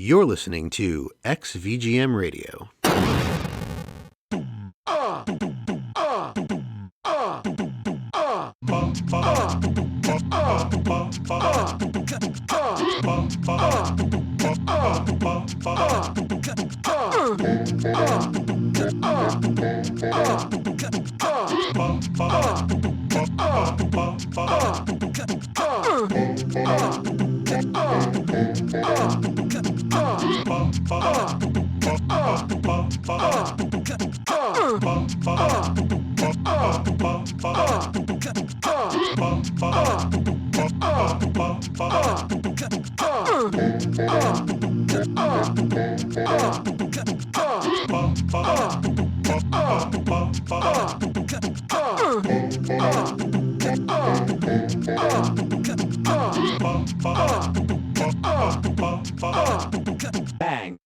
You're listening to XVGM Radio. Bang.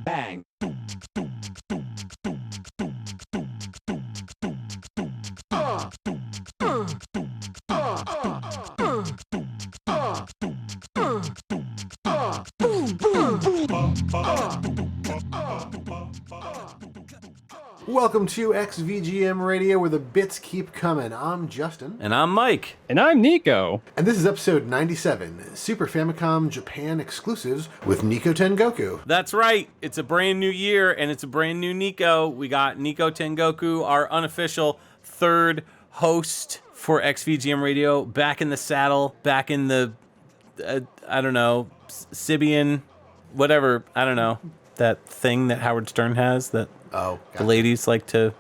Bang. Welcome to XVGM Radio, where the bits keep coming. I'm Justin. And I'm Mike. And I'm Niko. And this is episode 97, Super Famicom Japan exclusives with NikoTengoku. That's right. It's a brand new year, and it's a brand new Niko. We got NikoTengoku, our unofficial third host for XVGM Radio, back in the saddle, back in the, Sibian, whatever, I don't know, that thing that Howard Stern has that the ladies like to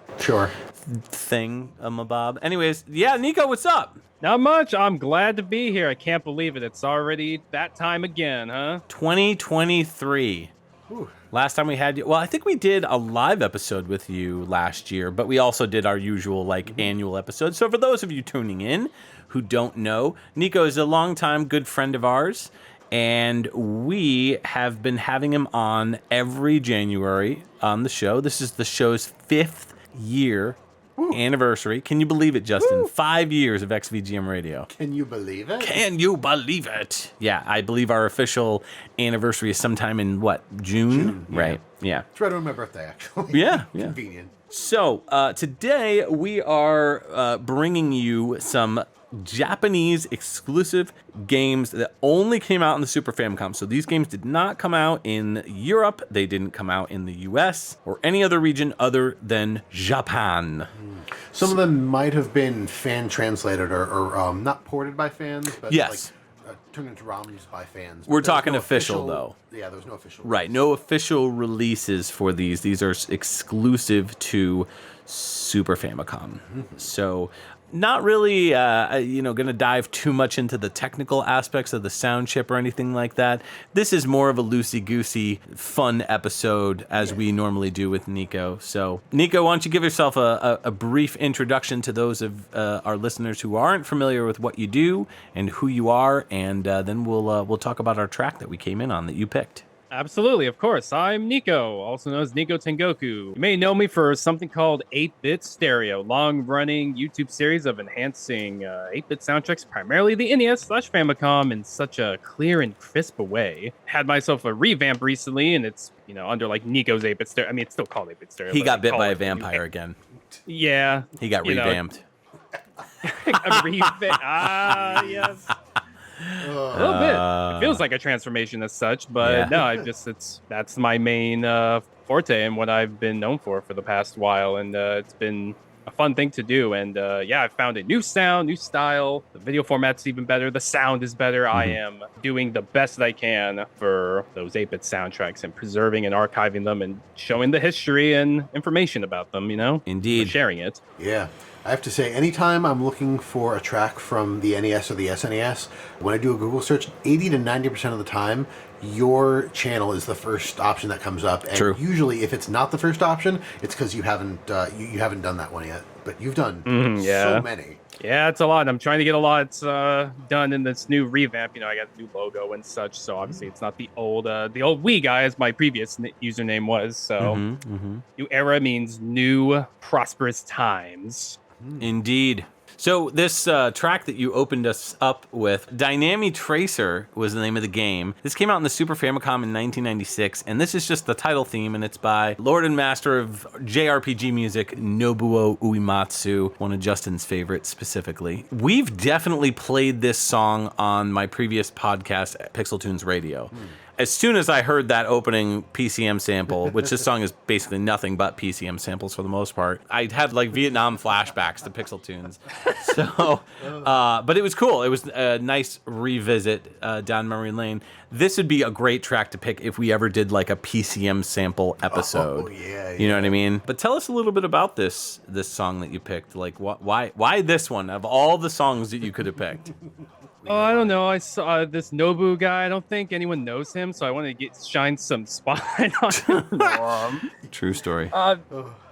thing-a-mabob. Anyways, yeah, Niko, what's up? Not much. I'm glad to be here. I can't believe it. It's already that time again, huh? 2023. Ooh. Last time we had you, well, I think we did a live episode with you last year, but we also did our usual annual episode. So for those of you tuning in who don't know, Niko is a longtime good friend of ours, and we have been having him on every January on the show. This is the show's 5th year anniversary. Can you believe it, Justin? 5 years of XVGM Radio. Can you believe it? Can you believe it? Yeah, I believe our official anniversary is sometime in, June? Yeah. Right, yeah. It's right on my birthday, actually. Yeah. Convenient. So, today we are bringing you some Japanese exclusive games that only came out in the Super Famicom. So these games did not come out in Europe. They didn't come out in the US or any other region other than Japan. Some of them might have been fan translated or not ported by fans, but yes. Turned into ROMs by fans. We're talking official, though. Yeah, there's no official. Right, no official releases for these. These are exclusive to Super Famicom. Mm-hmm. So not really, going to dive too much into the technical aspects of the sound chip or anything like that. This is more of a loosey-goosey, fun episode, as we normally do with Niko. So, Niko, why don't you give yourself a brief introduction to those of our listeners who aren't familiar with what you do and who you are, and then we'll talk about our track that we came in on that you picked. Absolutely, of course. I'm Niko, also known as NikoTengoku. You may know me for something called 8-Bit Stereo, long-running YouTube series of enhancing 8-bit soundtracks, primarily the NES/Famicom, in such a clear and crisp way. Had myself a revamp recently, and it's under Niko's 8-Bit Stereo. I mean, it's still called 8-Bit Stereo. He got bit by a vampire again. Yeah. He got revamped. A revamp. Yes. A little bit. It feels like a transformation as such, but no, that's my main forte and what I've been known for the past while, and it's been a fun thing to do. And I found a new sound, new style. The video format's even better. The sound is better. I am doing the best that I can for those 8-bit soundtracks and preserving and archiving them and showing the history and information about them, Indeed. Sharing it. Yeah. I have to say, anytime I'm looking for a track from the NES or the SNES, when I do a Google search, 80 to 90% of the time, your channel is the first option that comes up. And usually, if it's not the first option, it's because you haven't you haven't done that one yet. But you've done so many. Yeah, it's a lot. I'm trying to get a lot done in this new revamp. I got a new logo and such, so obviously it's not the old Wii guy as my previous username was. So new era means new prosperous times. Indeed. So this track that you opened us up with, Dynamic Tracer was the name of the game. This came out in the Super Famicom in 1996, and this is just the title theme, and it's by Lord and Master of JRPG music, Nobuo Uematsu, one of Justin's favorites specifically. We've definitely played this song on my previous podcast, PixelTunes Radio. As soon as I heard that opening PCM sample, which this song is basically nothing but PCM samples for the most part, I had like Vietnam flashbacks to PixelTunes. So, but it was cool. It was a nice revisit down memory lane. This would be a great track to pick if we ever did like a PCM sample episode. You know what I mean? But tell us a little bit about this song that you picked. Like, why this one of all the songs that you could have picked? Oh, I don't know. I saw this Nobu guy. I don't think anyone knows him, so I want to shine some spotlight on him. True story.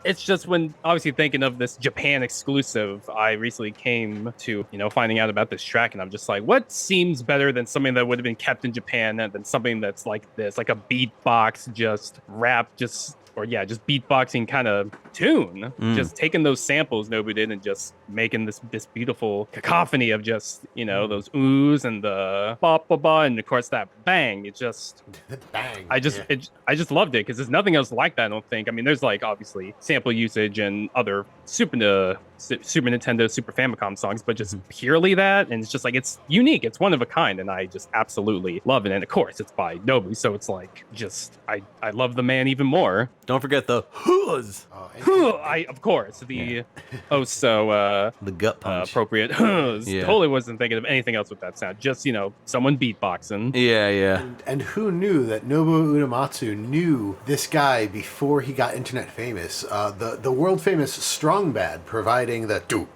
It's just when, obviously, thinking of this Japan exclusive, I recently came to, finding out about this track, and I'm just like, what seems better than something that would have been kept in Japan than something that's like this, like a beatbox, just rap, just beatboxing kind of tune. Just taking those samples Nobu did and just making this beautiful cacophony of just, those oohs and the ba ba ba, and of course that bang. It just bang. I just loved it because there's nothing else like that, I don't think. I mean, there's like obviously sample usage and other Super Nintendo, Super Famicom songs, but just purely that, and it's just like, it's unique, it's one of a kind, and I just absolutely love it. And of course it's by Nobu, so it's like, just I love the man even more. Don't forget the hooz. Of course, the the gut punch. Appropriate hooz. Totally wasn't thinking of anything else with that sound, just someone beatboxing. And who knew that Nobuo Uematsu knew this guy before he got internet famous? The world famous Strong Bad providing the do.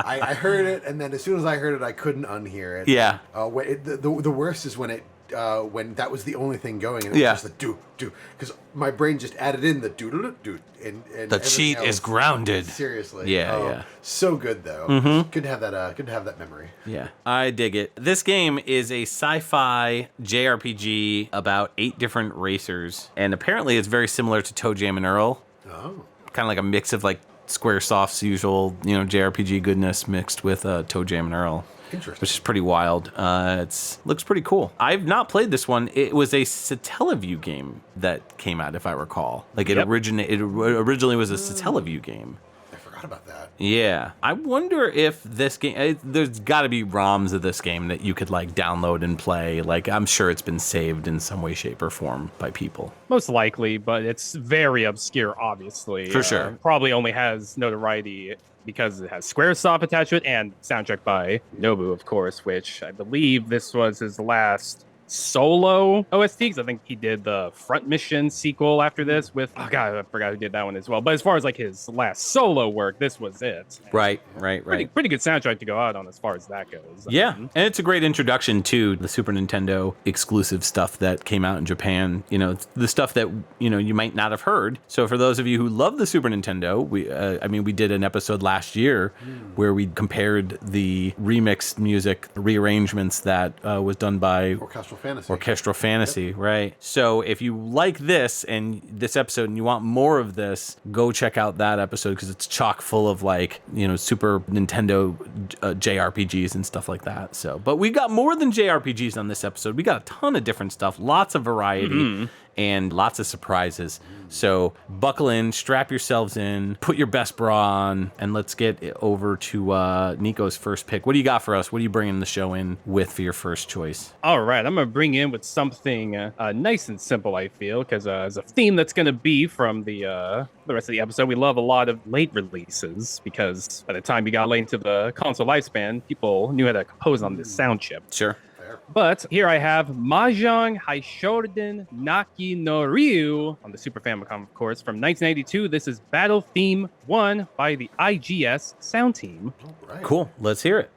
I heard it, and then as soon as I heard it, I couldn't unhear it. The worst is when that was the only thing going, and it was just the do, because my brain just added in the do, and the cheat is grounded. Seriously, so good though. Good to have that. Good to have that memory. Yeah, I dig it. This game is a sci-fi JRPG about 8 different racers, and apparently it's very similar to Toe Jam and Earl. Oh, kind of like a mix of like Squaresoft's usual, JRPG goodness mixed with Toe Jam and Earl. Interesting. Which is pretty wild. Looks pretty cool. I've not played this one. It was a Satellaview game that came out, if I recall. Like it originally was a Satellaview game. I forgot about that. Yeah. I wonder if this game, there's got to be ROMs of this game that you could like download and play. Like I'm sure it's been saved in some way, shape, or form by people. Most likely, but it's very obscure, obviously. For sure. Probably only has notoriety because it has Squaresoft attached to it, and soundtrack by Nobu, of course, which I believe this was his last solo OST, because I think he did the Front Mission sequel after this with, I forgot who did that one as well. But as far as like his last solo work, this was it. Right. Pretty good soundtrack to go out on as far as that goes. Yeah, and it's a great introduction to the Super Nintendo exclusive stuff that came out in Japan. The stuff that you might not have heard. So for those of you who love the Super Nintendo, we did an episode last year where we compared the remixed music rearrangements that was done by Orchestral Fantasy, right? So if you like this episode and you want more of this, go check out that episode because it's chock full of Super Nintendo JRPGs and stuff like that. So, but we got more than JRPGs on this episode. We got a ton of different stuff, lots of variety. and lots of surprises. So buckle in, strap yourselves in, put your best bra on, and let's get over to Niko's first pick. What do you got for us? What are you bringing the show in with for your first choice? All right, I'm going to bring in with something nice and simple, I feel, because as a theme that's going to be from the rest of the episode, we love a lot of late releases, because by the time you got late into the console lifespan, people knew how to compose on this sound chip. Sure. But here I have Mahjong Haishoden Naki no Ryu on the Super Famicom, of course, from 1992. This is Battle Theme 1 by the IGS Sound Team. Right. Cool. Let's hear it.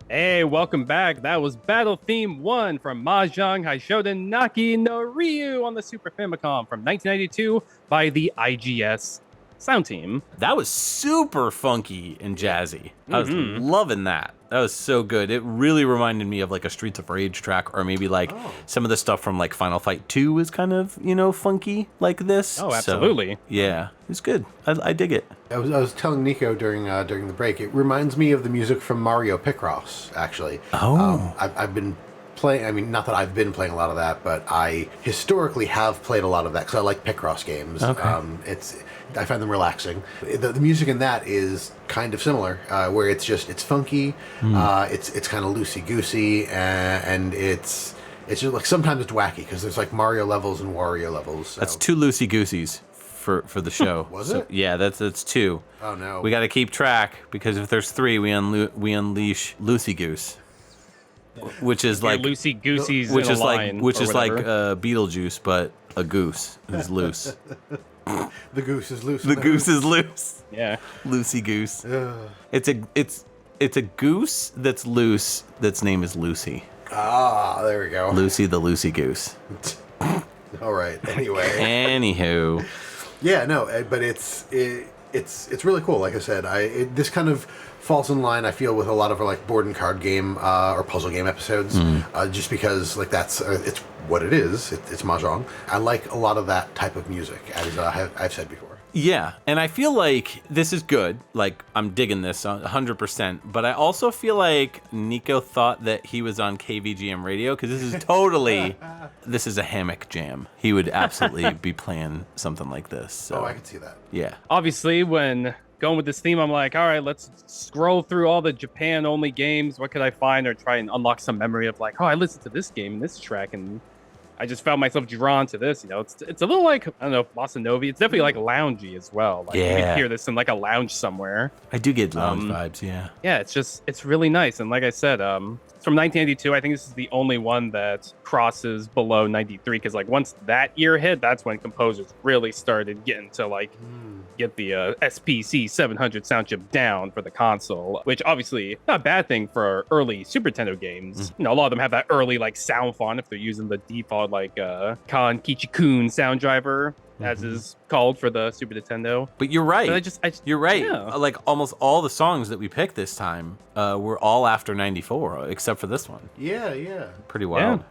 Hey, welcome back. That was Battle Theme 1 from Mahjong Haishoden Naki no Ryu on the Super Famicom from 1992 by the IGS Sound Team. That was super funky and jazzy. I was loving that. That was so good. It really reminded me of like a Streets of Rage track, or maybe like some of the stuff from like Final Fight 2 is kind of, you know, funky like this. Oh, absolutely. So, yeah, it's good. I dig it. I was telling Niko during the break, it reminds me of the music from Mario Picross, actually. Oh. I've been playing, I mean, not that I've been playing a lot of that, but I historically have played a lot of that because I like Picross games. Okay. I find them relaxing. The music in that is kind of similar, where it's funky, it's kind of loosey-goosey, and it's just like sometimes it's wacky because there's like Mario levels and Wario levels. So. That's 2 loosey-gooseys for the show. Was it? Yeah, that's 2. Oh no. We got to keep track because if there's 3, we unleash Loosey Goose, which is like loosey gooseys, which in a is line like which or is like whatever. Beetlejuice, but a goose who's loose. The goose is loose. The goose is loose. Yeah. Loosey Goose. It's a goose that's loose. That's name is Lucy. Ah, there we go. Lucy the Loosey Goose. All right. Anyway. Anywho. Yeah, no, but it's really cool. Like I said, this kind of falls in line, I feel, with a lot of our like board and card game or puzzle game episodes, just because like that's it's what it is. It's mahjong. I like a lot of that type of music, as I've said before. Yeah, and I feel like this is good. Like, I'm digging this 100%. But I also feel like Niko thought that he was on KVGM Radio, because this is totally, this is a hammock jam. He would absolutely be playing something like this. So. Oh, I can see that. Yeah. Obviously, when going with this theme, I'm like, all right, let's scroll through all the Japan-only games. What could I find, or try and unlock some memory of like, oh, I listened to this game and this track, and I just found myself drawn to this. You know, it's a little like, I don't know, bossa nova. It's definitely like loungy as well. Like, yeah. You could hear this in like a lounge somewhere. I do get lounge vibes, yeah. Yeah, it's really nice. And like I said, it's from 1992. I think this is the only one that crosses below 93, because like once that year hit, that's when composers really started getting to like get the SPC 700 sound chip down for the console, which obviously not a bad thing for early Super Nintendo games. You know, a lot of them have that early like sound font if they're using the default like Kan Kichi-kun sound driver, as is called for the Super Nintendo. But you're right. But you're right. Yeah. Like almost all the songs that we picked this time were all after 94, except for this one. Yeah. Pretty wild. Yeah.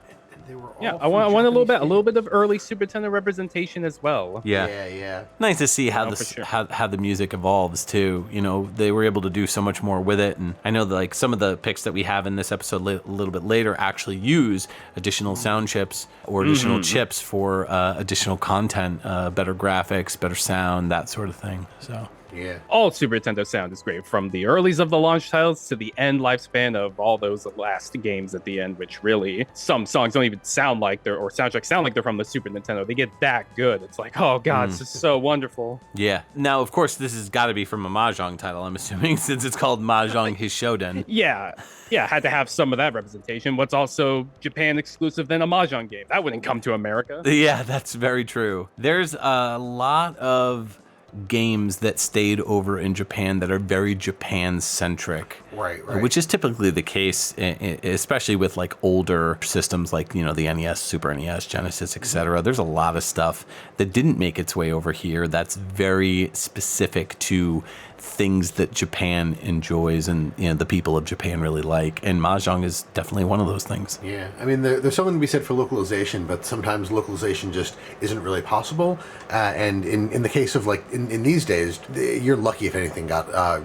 They were all Yeah, I want a little bit Japanese of early Super Nintendo representation as well. Yeah. Nice to see how No, this for sure. how the music evolves too. You know, they were able to do so much more with it, and I know that like some of the picks that we have in this episode a little bit later actually use additional sound chips or additional chips for additional content, better graphics, better sound, that sort of thing. So. Yeah. All Super Nintendo sound is great, from the earlies of the launch titles to the end lifespan of all those last games at the end, which really, some songs don't even sound like or soundtracks sound like they're from the Super Nintendo. They get that good. It's like, oh god, it's just so wonderful. Yeah. Now, of course, this has got to be from a Mahjong title, I'm assuming, since it's called Mahjong Hishoden. Yeah, had to have some of that representation. What's also Japan exclusive than a Mahjong game? That wouldn't come to America. Yeah, that's very true. There's a lot of games that stayed over in Japan that are very Japan-centric. Right. Which is typically the case, especially with like older systems like, you know, the NES, Super NES, Genesis, etc. There's a lot of stuff that didn't make its way over here that's very specific to things that Japan enjoys and, you know, the people of Japan really like. And Mahjong is definitely one of those things. Yeah, I mean, there's something to be said for localization, but sometimes localization just isn't really possible. And in the case of like in these days, you're lucky if anything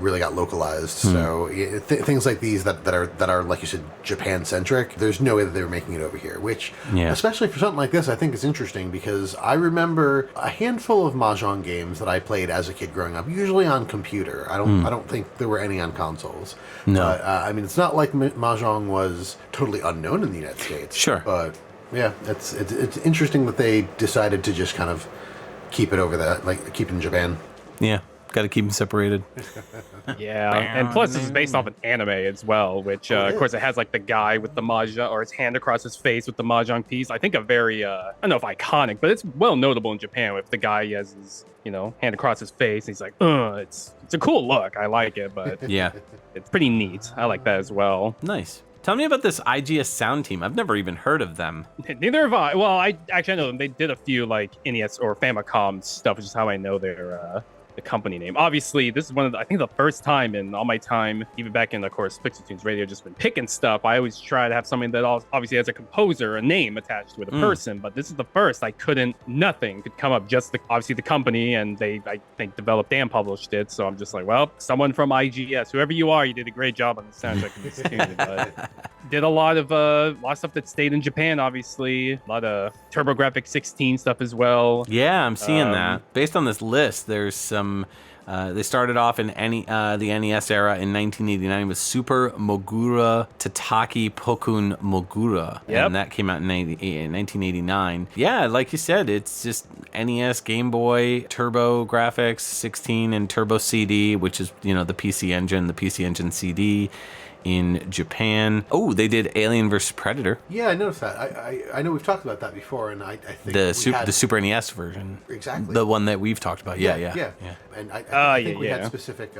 really got localized. So things like these that are like you said, Japan centric. There's no way that they were making it over here. Which, especially for something like this, I think is interesting because I remember a handful of Mahjong games that I played as a kid growing up, usually on computer. I don't think there were any on consoles. No. But, I mean, it's not like Mahjong was totally unknown in the United States. Sure. But yeah, it's interesting that they decided to just kind of keep it over that, like keep it in Japan. Yeah, got to keep them separated. Yeah, and plus this is based off an anime as well, which of course it has like the guy with the mahjong or his hand across his face with the mahjong piece. I think a very I don't know if iconic, but it's well notable in Japan with the guy he has his, you know, hand across his face. And he's like, it's a cool look. I like it, but Yeah. it's pretty neat. I like that as well. Nice. Tell me about this IGS sound team. I've never even heard of them. Neither have I. Well, I know them. They did a few like NES or Famicom stuff, which is how I know they're the company name. Obviously, this is I think the first time in all my time, even back in, of course, PixelTunes Radio, just been picking stuff. I always try to have something that obviously has a composer, a name attached with a person, but this is the first. Nothing could come up, just obviously the company, and they, I think, developed and published it. So I'm just like, well, someone from IGS, whoever you are, you did a great job on the soundtrack of this tune. But did a lot of stuff that stayed in Japan, obviously. A lot of TurboGrafx 16 stuff as well. Yeah, I'm seeing that. Based on this list, there's some... they started off in the NES era in 1989 with Super Mogura Tataki Pokun Mogura. Yep. And that came out in 1989. Yeah, like you said, it's just NES, Game Boy, Turbo Graphics 16, and Turbo CD, which is, the PC Engine CD in Japan. Oh, they did Alien vs. Predator. Yeah, I noticed that. I know we've talked about that before, and I think the Super NES version. Exactly. The one that we've talked about. Yeah. And I think we had specific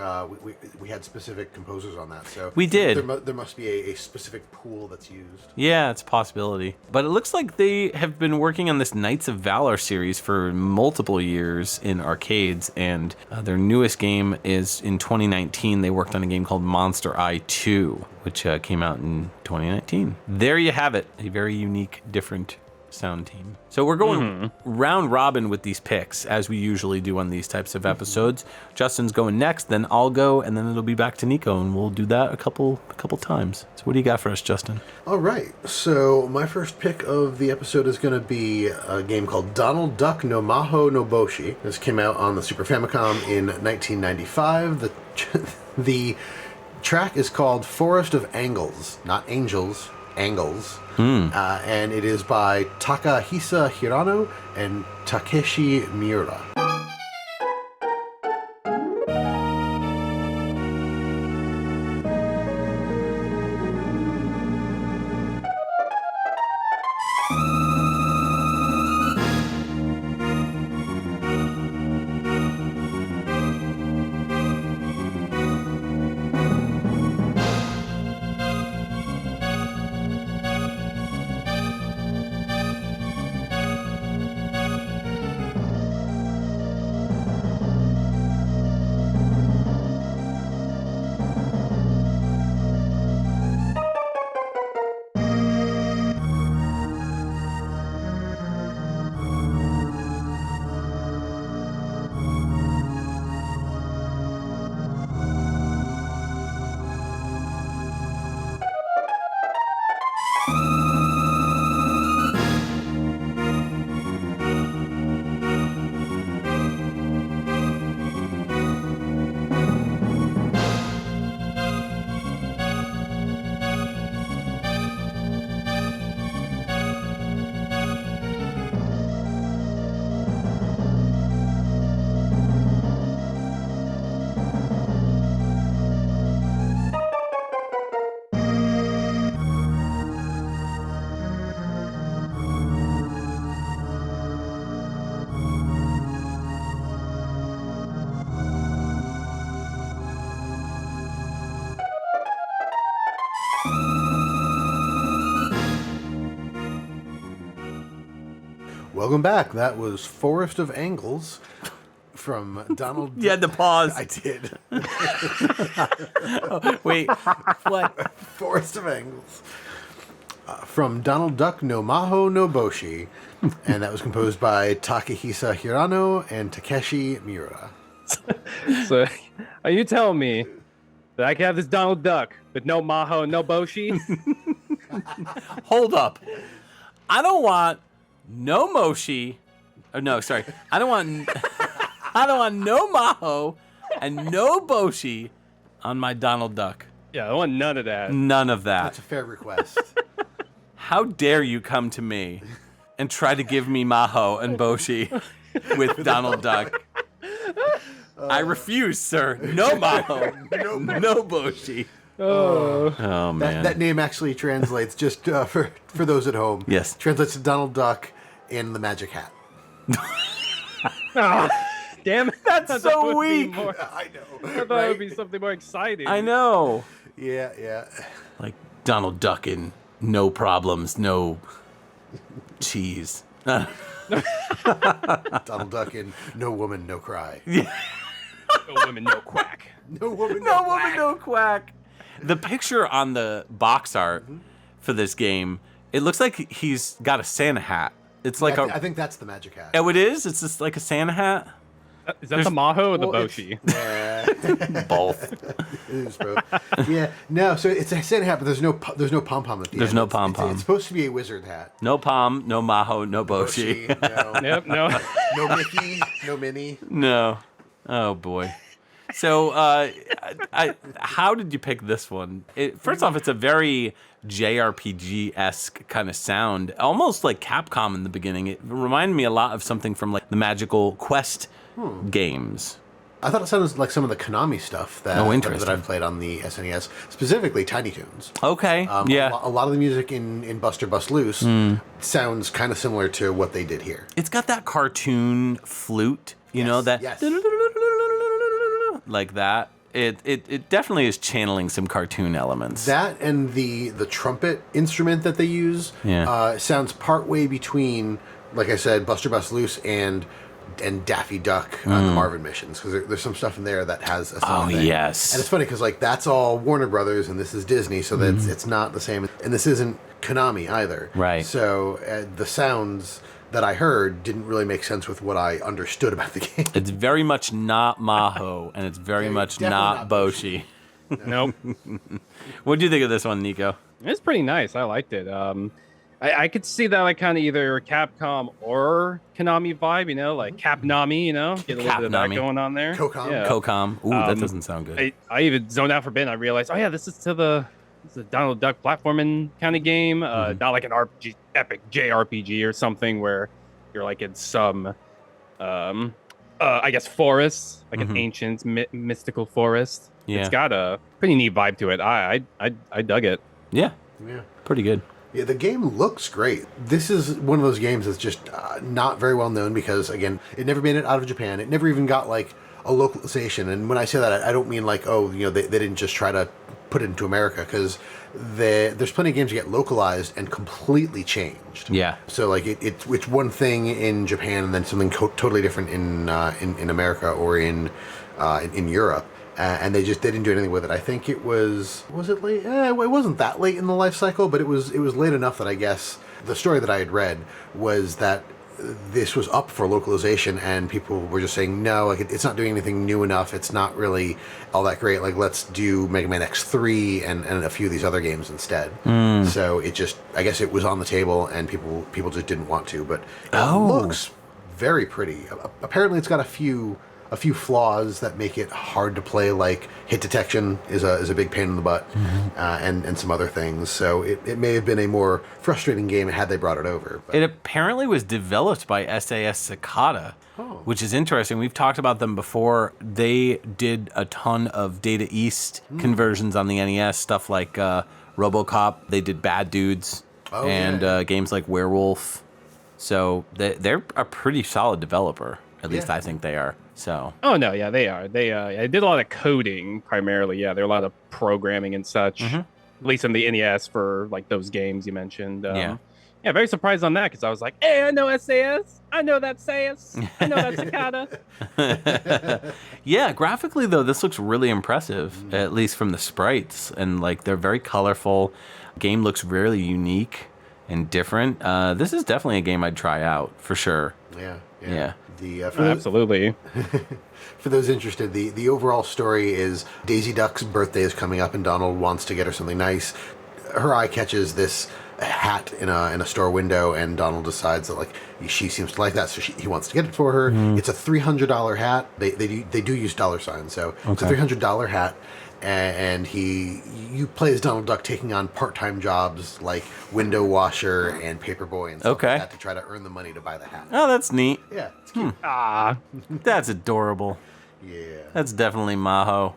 we had specific composers on that. So we did. There must be a specific pool that's used. Yeah, it's a possibility. But it looks like they have been working on this Knights of Valor series for multiple years in arcades, and their newest game is in 2019. They worked on a game called Monster Eye 2. Which came out in 2019. There you have it. A very unique, different sound team. So we're going round robin with these picks, as we usually do on these types of episodes. Justin's going next, then I'll go, and then it'll be back to Niko, and we'll do that a couple times. So what do you got for us, Justin? All right. So my first pick of the episode is going to be a game called Donald Duck no Maho no Boshi. This came out on the Super Famicom in 1995. The track is called Forest of Angles, not Angels, Angles. And it is by Takahisa Hirano and Takeshi Miura. Welcome back. That was Forest of Angles from Donald... You had to pause. I did. Wait, what? Forest of Angles. From Donald Duck no Maho no Boshi. And that was composed by Takahisa Hirano and Takeshi Miura. So, are you telling me that I can have this Donald Duck with no Maho, no Boshi? Hold up. I don't want no Moshi. Oh, no, sorry. I don't want no Maho and no Boshi on my Donald Duck. Yeah, I want none of that. None of that. That's a fair request. How dare you come to me and try to give me Maho and Boshi with Donald Duck? I refuse, sir. No Maho, no Boshi. Oh man. That name actually translates, just for those at home. Yes. Translates to Donald Duck in the Magic Hat. Oh, damn it. That's so weak. I know. I thought it would be something more exciting. I know. Yeah. Like Donald Duck in No Problems, No Cheese. Donald Duck in No Woman, No Cry. No woman, no quack. No woman, No woman, no quack. The picture on the box art for this game, it looks like he's got a Santa hat. It's like I think that's the magic hat. Oh, it is? It's just like a Santa hat? Is that the Maho or the Well, Boshi? Yeah. Both. It is both. Yeah. No, so it's a Santa hat, but there's no pom pom at the end. There's no pom-pom. It's supposed to be a wizard hat. No Pom, no Maho, no Boshi. No. Yep, no. No Mickey, no Minnie. No. Oh, boy. So, how did you pick this one? First off, it's a very JRPG-esque kind of sound, almost like Capcom in the beginning. It reminded me a lot of something from like the Magical Quest games. I thought it sounded like some of the Konami stuff that I've played on the SNES, specifically Tiny Toons. Okay, yeah. A lot of the music in Buster Bust Loose sounds kind of similar to what they did here. It's got that cartoon flute, you know, that yes. like that. It definitely is channeling some cartoon elements. That and the trumpet instrument that they use sounds partway between, like I said, Buster Bust Loose and Daffy Duck on the Marvin missions, because there's some stuff in there that has a sound thing. Yes. And it's funny because like that's all Warner Brothers and this is Disney, so that it's not the same, and this isn't Konami either. Right. So the sounds that I heard didn't really make sense with what I understood about the game. It's very much not Maho, and it's very much not Boshi. Nope. What do you think of this one, Niko? It's pretty nice. I liked it. I could see that like kind of either Capcom or Konami vibe, you know, like Capnami, you know, get a little bit of that going on there. Cocom. Yeah. Cocom. Ooh, that doesn't sound good. I even zoned out for a bit. And I realized, oh yeah, this is a Donald Duck platforming kind of game, not like an RPG, epic JRPG or something where you're like in some, I guess, forest, like an ancient mystical forest. Yeah. It's got a pretty neat vibe to it. I dug it. Yeah. Pretty good. Yeah, the game looks great. This is one of those games that's just not very well known because, again, it never made it out of Japan. It never even got, like, a localization. And when I say that, I don't mean, like, oh, you know, they didn't just try to put it into America, because there's plenty of games that get localized and completely changed. Yeah. So, like, it's one thing in Japan and then something totally different in America or in Europe. And they didn't do anything with it. I think it was it late? It wasn't that late in the life cycle, but it was late enough that I guess the story that I had read was that this was up for localization, and people were just saying, no, like it's not doing anything new enough. It's not really all that great. Like, let's do Mega Man X3 and a few of these other games instead. So I guess it was on the table, and people just didn't want to. But it looks very pretty. Apparently, it's got a few flaws that make it hard to play, like hit detection is a big pain in the butt, and some other things. So it may have been a more frustrating game had they brought it over. But. It apparently was developed by SAS Cicada, which is interesting. We've talked about them before. They did a ton of Data East conversions on the NES, stuff like RoboCop. They did Bad Dudes and games like Werewolf. So they're a pretty solid developer. At least I think they are. So. Oh no, yeah, they are. They did a lot of coding primarily. Yeah, there are a lot of programming and such. At least in the NES for like those games you mentioned. Yeah, very surprised on that because I was like, hey, I know SAS, I know that SAS, I know that Cicada. Yeah, graphically though, this looks really impressive. At least from the sprites, and like they're very colorful. Game looks really unique and different. This is definitely a game I'd try out for sure. Yeah. Absolutely. For those interested, the overall story is Daisy Duck's birthday is coming up, and Donald wants to get her something nice. Her eye catches this hat in a store window, and Donald decides that like she seems to like that, so he wants to get it for her. It's a $300 hat. They do use dollar signs, so it's a $300 hat. And you play as Donald Duck taking on part-time jobs like window washer and paperboy and stuff like that to try to earn the money to buy the hat. Oh, that's neat. Yeah, it's cute. That's adorable. Yeah. That's definitely Maho.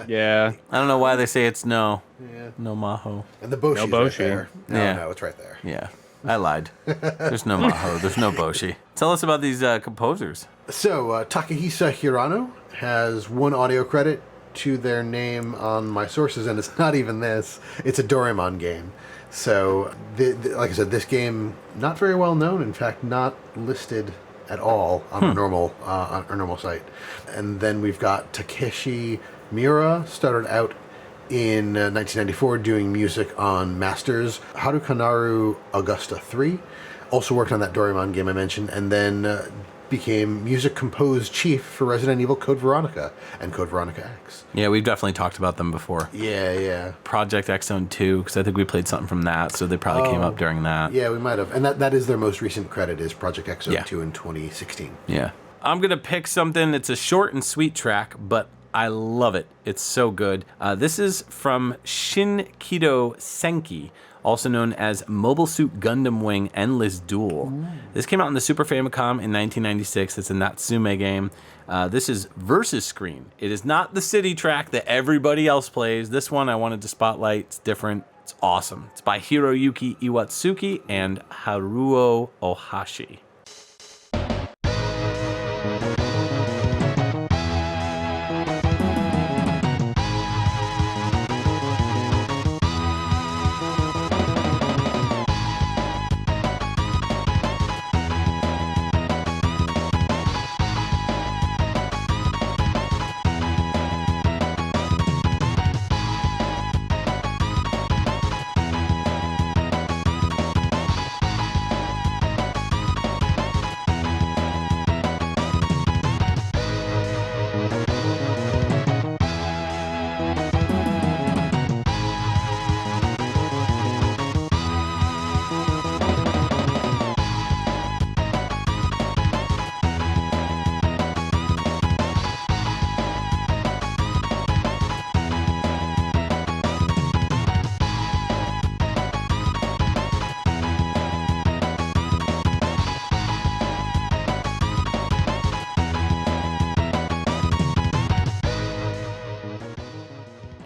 Yeah. I don't know why they say it's no. Yeah. No Maho. And the Boshi's right there. No, it's right there. Yeah. I lied. There's no Maho. There's no Boshi. Tell us about these composers. So, Takahisa Hirano has one audio credit to their name on my sources, and it's not even this. It's a Doraemon game. So, like I said, this game, not very well known. In fact, not listed at all on our normal site. And then we've got Takeshi Miura, started out in 1994 doing music on Masters, Harukanaru Augusta 3, also worked on that Doraemon game I mentioned, and then became music composed chief for Resident Evil Code Veronica and Code Veronica X. Yeah, we've definitely talked about them before. Yeah. Project X Zone 2, because I think we played something from that, so they probably came up during that. Yeah, we might have. And that is their most recent credit, is Project X Zone 2 in 2016. Yeah. I'm going to pick something. It's a short and sweet track, but I love it. It's so good. This is from Shin Kido Senki, also known as Mobile Suit Gundam Wing Endless Duel. Ooh. This came out in the Super Famicom in 1996. It's a Natsume game. This is Versus Screen. It is not the city track that everybody else plays. This one I wanted to spotlight. It's different. It's awesome. It's by Hiroyuki Iwatsuki and Haruo Ohashi.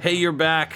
Hey, you're back.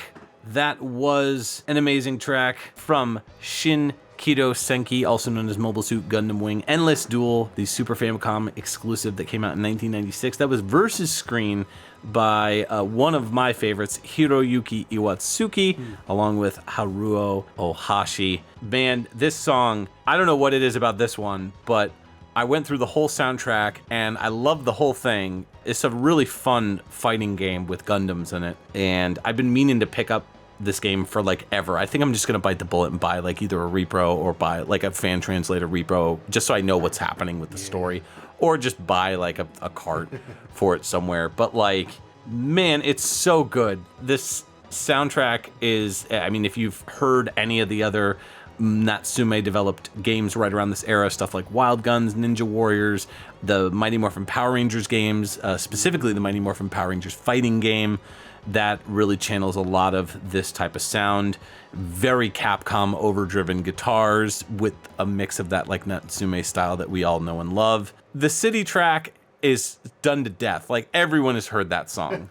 That was an amazing track from Shin Kido Senki, also known as Mobile Suit Gundam Wing Endless Duel, the Super Famicom exclusive that came out in 1996. That was Versus Screen by one of my favorites, Hiroyuki Iwatsuki, along with Haruo Ohashi. Man, this song, I don't know what it is about this one, but I went through the whole soundtrack and I love the whole thing. It's a really fun fighting game with Gundams in it, and I've been meaning to pick up this game for like ever. I think I'm just gonna bite the bullet and buy like either a repro or buy like a fan translator repro, just so I know what's happening with the story, or just buy like a cart for it somewhere. But like, man, it's so good. This soundtrack is, I mean, if you've heard any of the other Natsume developed games right around this era, stuff like Wild Guns, Ninja Warriors, the Mighty Morphin Power Rangers games, specifically the Mighty Morphin Power Rangers fighting game, that really channels a lot of this type of sound. Very Capcom overdriven guitars with a mix of that like Natsume style that we all know and love. The city track is done to death. Like, everyone has heard that song,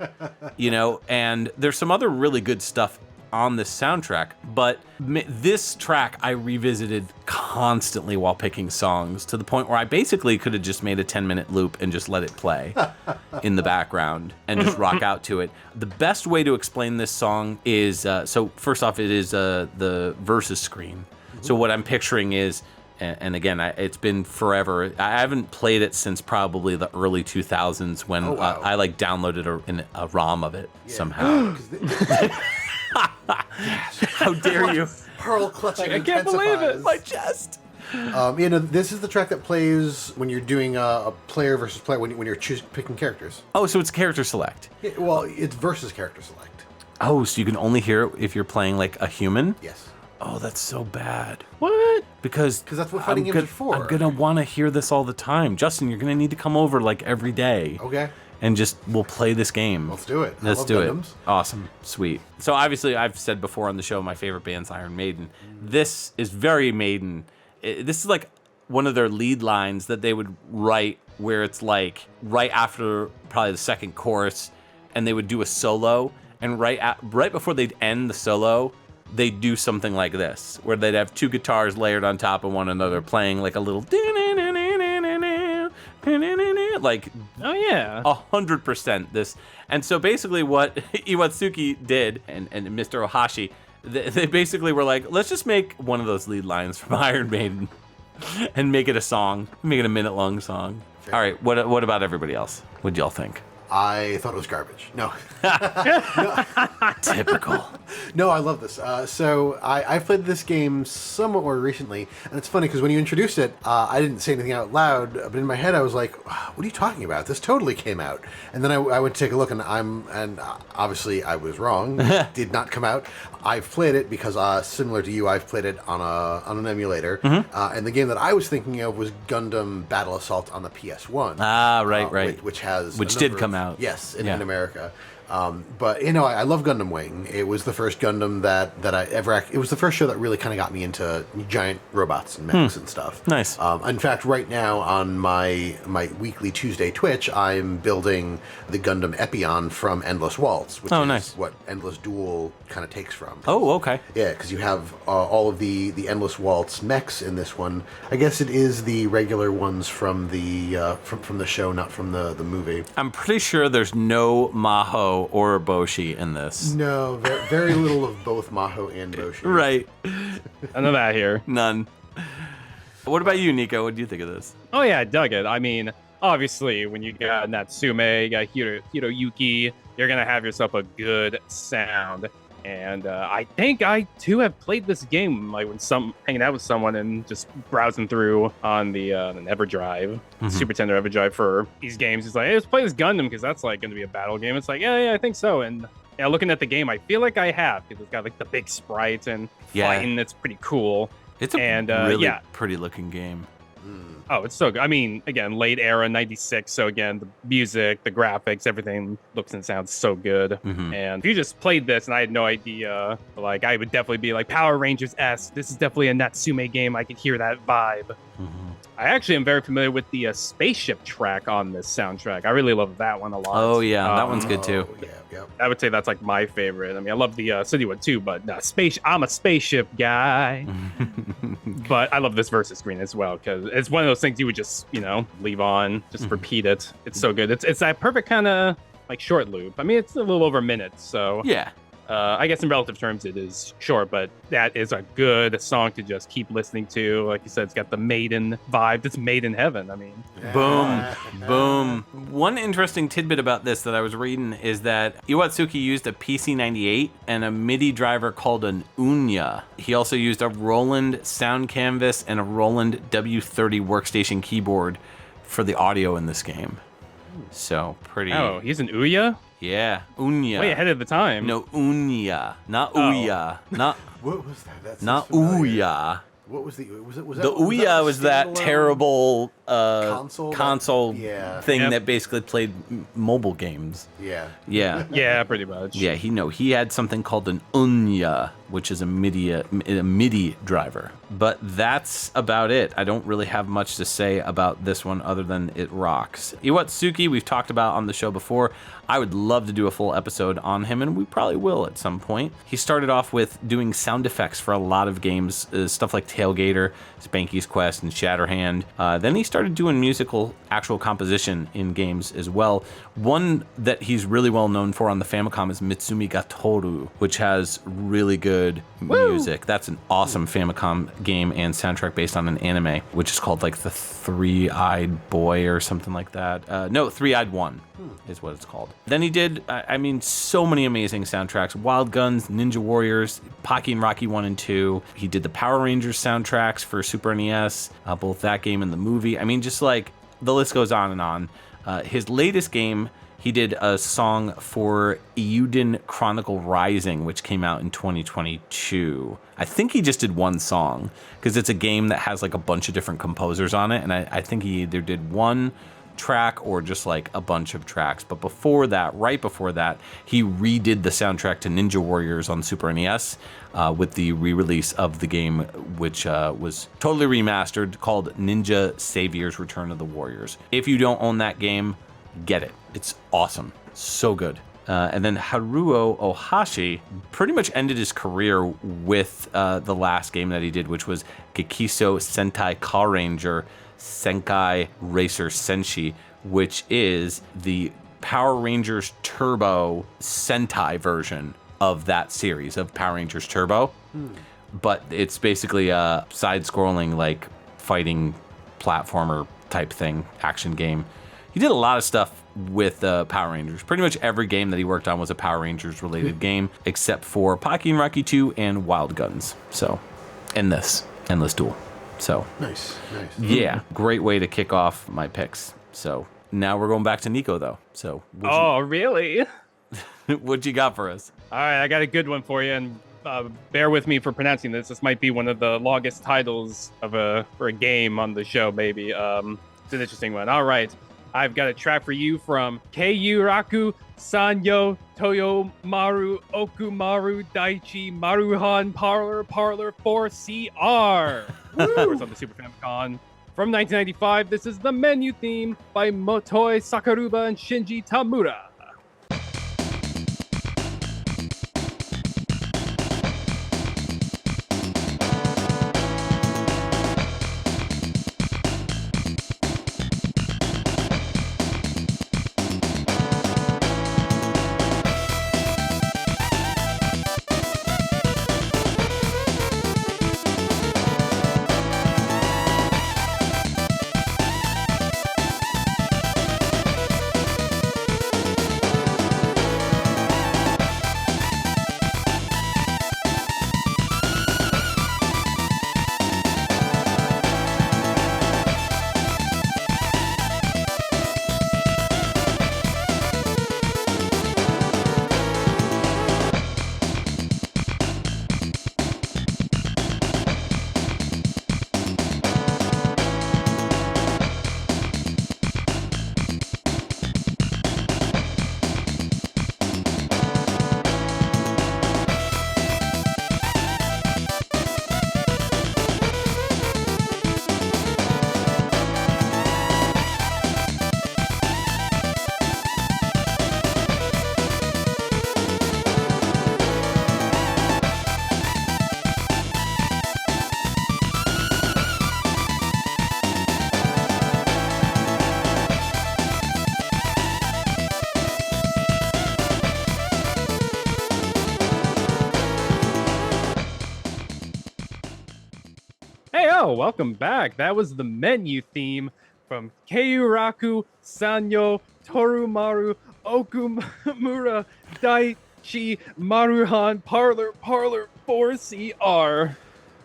you know, and there's some other really good stuff on this soundtrack, but this track I revisited constantly while picking songs, to the point where I basically could have just made a 10-minute loop and just let it play in the background and just rock out to it. The best way to explain this song is, so first off, it is the Versus Screen. So what I'm picturing is, and again, it's been forever. I haven't played it since probably the early 2000s when I like downloaded a ROM of it somehow. How dare you? Pearl clutching. I can't believe it. My chest. You know, this is the track that plays when you're doing a player versus player, when you're picking characters. Oh, so it's character select. Yeah, well, it's versus character select. Oh, so you can only hear it if you're playing like a human? Yes. Oh, that's so bad. What? Because that's what fighting games are for. I'm gonna want to hear this all the time. Justin, you're gonna need to come over like every day. Okay. And we'll play this game. Let's do it. Let's do Gundams. it. Awesome. Sweet. So obviously, I've said before on the show, my favorite band's Iron Maiden. This is very Maiden. This is like one of their lead lines that they would write, where it's like right after probably the second chorus, and they would do a solo, and right before they'd end the solo, they'd do something like this, where they'd have two guitars layered on top of one another, playing like a little like, oh yeah, 100% this. And so basically what Iwatsuki did and Mr. Ohashi, they basically were like, let's just make one of those lead lines from Iron Maiden. and make it a song, make it a minute-long song. All right, what about everybody else? What'd y'all think? I thought it was garbage. No. Typical. No, I love this. So I played this game somewhat more recently, and it's funny because when you introduced it, I didn't say anything out loud, but in my head I was like, "What are you talking about? This totally came out." And then I went to take a look, and obviously I was wrong. It did not come out. I've played it because similar to you, I've played it on an emulator, and the game that I was thinking of was Gundam Battle Assault on the PS1. Ah, right. Which did come out. Yes, in America. But I love Gundam Wing. It was the first Gundam that I ever. It was the first show that really kind of got me into giant robots and mechs and stuff. Nice. In fact, right now on my weekly Tuesday Twitch, I'm building the Gundam Epion from Endless Waltz, which is nice. what Endless Duel kind of takes from. Oh, okay. Yeah, because you have all of the Endless Waltz mechs in this one. I guess it is the regular ones from the from the show, not from the movie. I'm pretty sure there's no Maho or Boshi in this. No, very little of both Maho and Boshi. Right. None of that here. None. What about you, Niko? What do you think of this? Oh yeah, I dug it. I mean, obviously, when you got Natsume, you got Hiroyuki, you're gonna have yourself a good sound. And I think I too have played this game like when hanging out with someone and just browsing through on the EverDrive, Super Nintendo EverDrive for these games. It's like, hey, let's play this Gundam because that's like going to be a battle game. It's like, yeah, I think so. And looking at the game, I feel like I have because it's got like the big sprites and fighting. It's pretty cool. It's a really pretty looking game. Oh, it's so good. I mean, again, late era, 96. So again, the music, the graphics, everything looks and sounds so good. And if you just played this and I had no idea, like I would definitely be like Power Rangers-esque. This is definitely a Natsume game. I could hear that vibe. I actually am very familiar with the spaceship track on this soundtrack. I really love that one a lot. Oh, yeah. That one's good, too. Yeah. I would say that's like my favorite. I mean, I love the City one, too, but I'm a spaceship guy. But I love this versus screen as well, because it's one of those things you would just, leave on, just repeat it. It's so good. It's that perfect kind of like short loop. I mean, it's a little over a minute, so... Yeah. I guess in relative terms it is short, but that is a good song to just keep listening to. Like you said, it's got the Maiden vibe. It's made in heaven. I mean, boom. One interesting tidbit about this that I was reading is that Iwatsuki used a PC-98 and a MIDI driver called an Unya. He also used a Roland sound canvas and a Roland W30 workstation keyboard for the audio in this game. So pretty. Oh, he's an Ouya? Yeah, Unya. Way ahead of the time. No, Unya, not Ouya, not. What was that? That's not Ouya. What was the? Was the Ouya was that terrible console thing that basically played mobile games. Yeah. Yeah, pretty much. Yeah, he had something called an Unya, which is a MIDI driver. But that's about it. I don't really have much to say about this one other than it rocks. Iwatsuki, we've talked about on the show before. I would love to do a full episode on him, and we probably will at some point. He started off with doing sound effects for a lot of games, stuff like Tailgater, Spanky's Quest, and Shatterhand. Then he started doing musical actual composition in games as well. One that he's really well known for on the Famicom is Mitsumi ga Toru, which has really good music. That's an awesome Famicom game and soundtrack based on an anime, which is called like the Three-Eyed Boy or something like that. No, Three-Eyed One is what it's called. Then he did, so many amazing soundtracks. Wild Guns, Ninja Warriors, Pocky and Rocky 1 and 2. He did the Power Rangers soundtracks for Super NES, both that game and the movie. I mean, just like the list goes on and on. His latest game, he did a song for Euden Chronicle Rising, which came out in 2022. I think he just did one song, because it's a game that has like a bunch of different composers on it, and I think he either did one track or just like a bunch of tracks. But right before that, he redid the soundtrack to Ninja Warriors on Super NES with the re-release of the game, which was totally remastered, called Ninja Saviors Return of the Warriors. If you don't own that game, get it. It's awesome. So good. And then Haruo Ohashi pretty much ended his career with the last game that he did, which was Gekiso Sentai Car Ranger Senkai Racer Senshi, which is the Power Rangers Turbo Sentai version of that series of Power Rangers Turbo. But it's basically a side-scrolling, like, fighting platformer type thing, action game. He did a lot of stuff with Power Rangers. Pretty much every game that he worked on was a Power Rangers related game, except for Pocky and Rocky 2 and Wild Guns. So, and this, Endless Duel. So, nice. Yeah, great way to kick off my picks. So, now we're going back to Niko, though. So, Really? What you got for us? All right, I got a good one for you, and bear with me for pronouncing this. This might be one of the longest titles for a game on the show, maybe. It's an interesting one. All right, I've got a track for you from Keiyuraku Sanyo Toyomaru Okumaru Daichi Maruhan Parlor 4CR. Of course, on the Super Famicom. From 1995, this is the menu theme by Motoi Sakaruba and Shinji Tamura. Welcome back. That was the menu theme from Keiyuraku Sanyo Torumaru Okumura Daichi Maruhan Parlor 4CR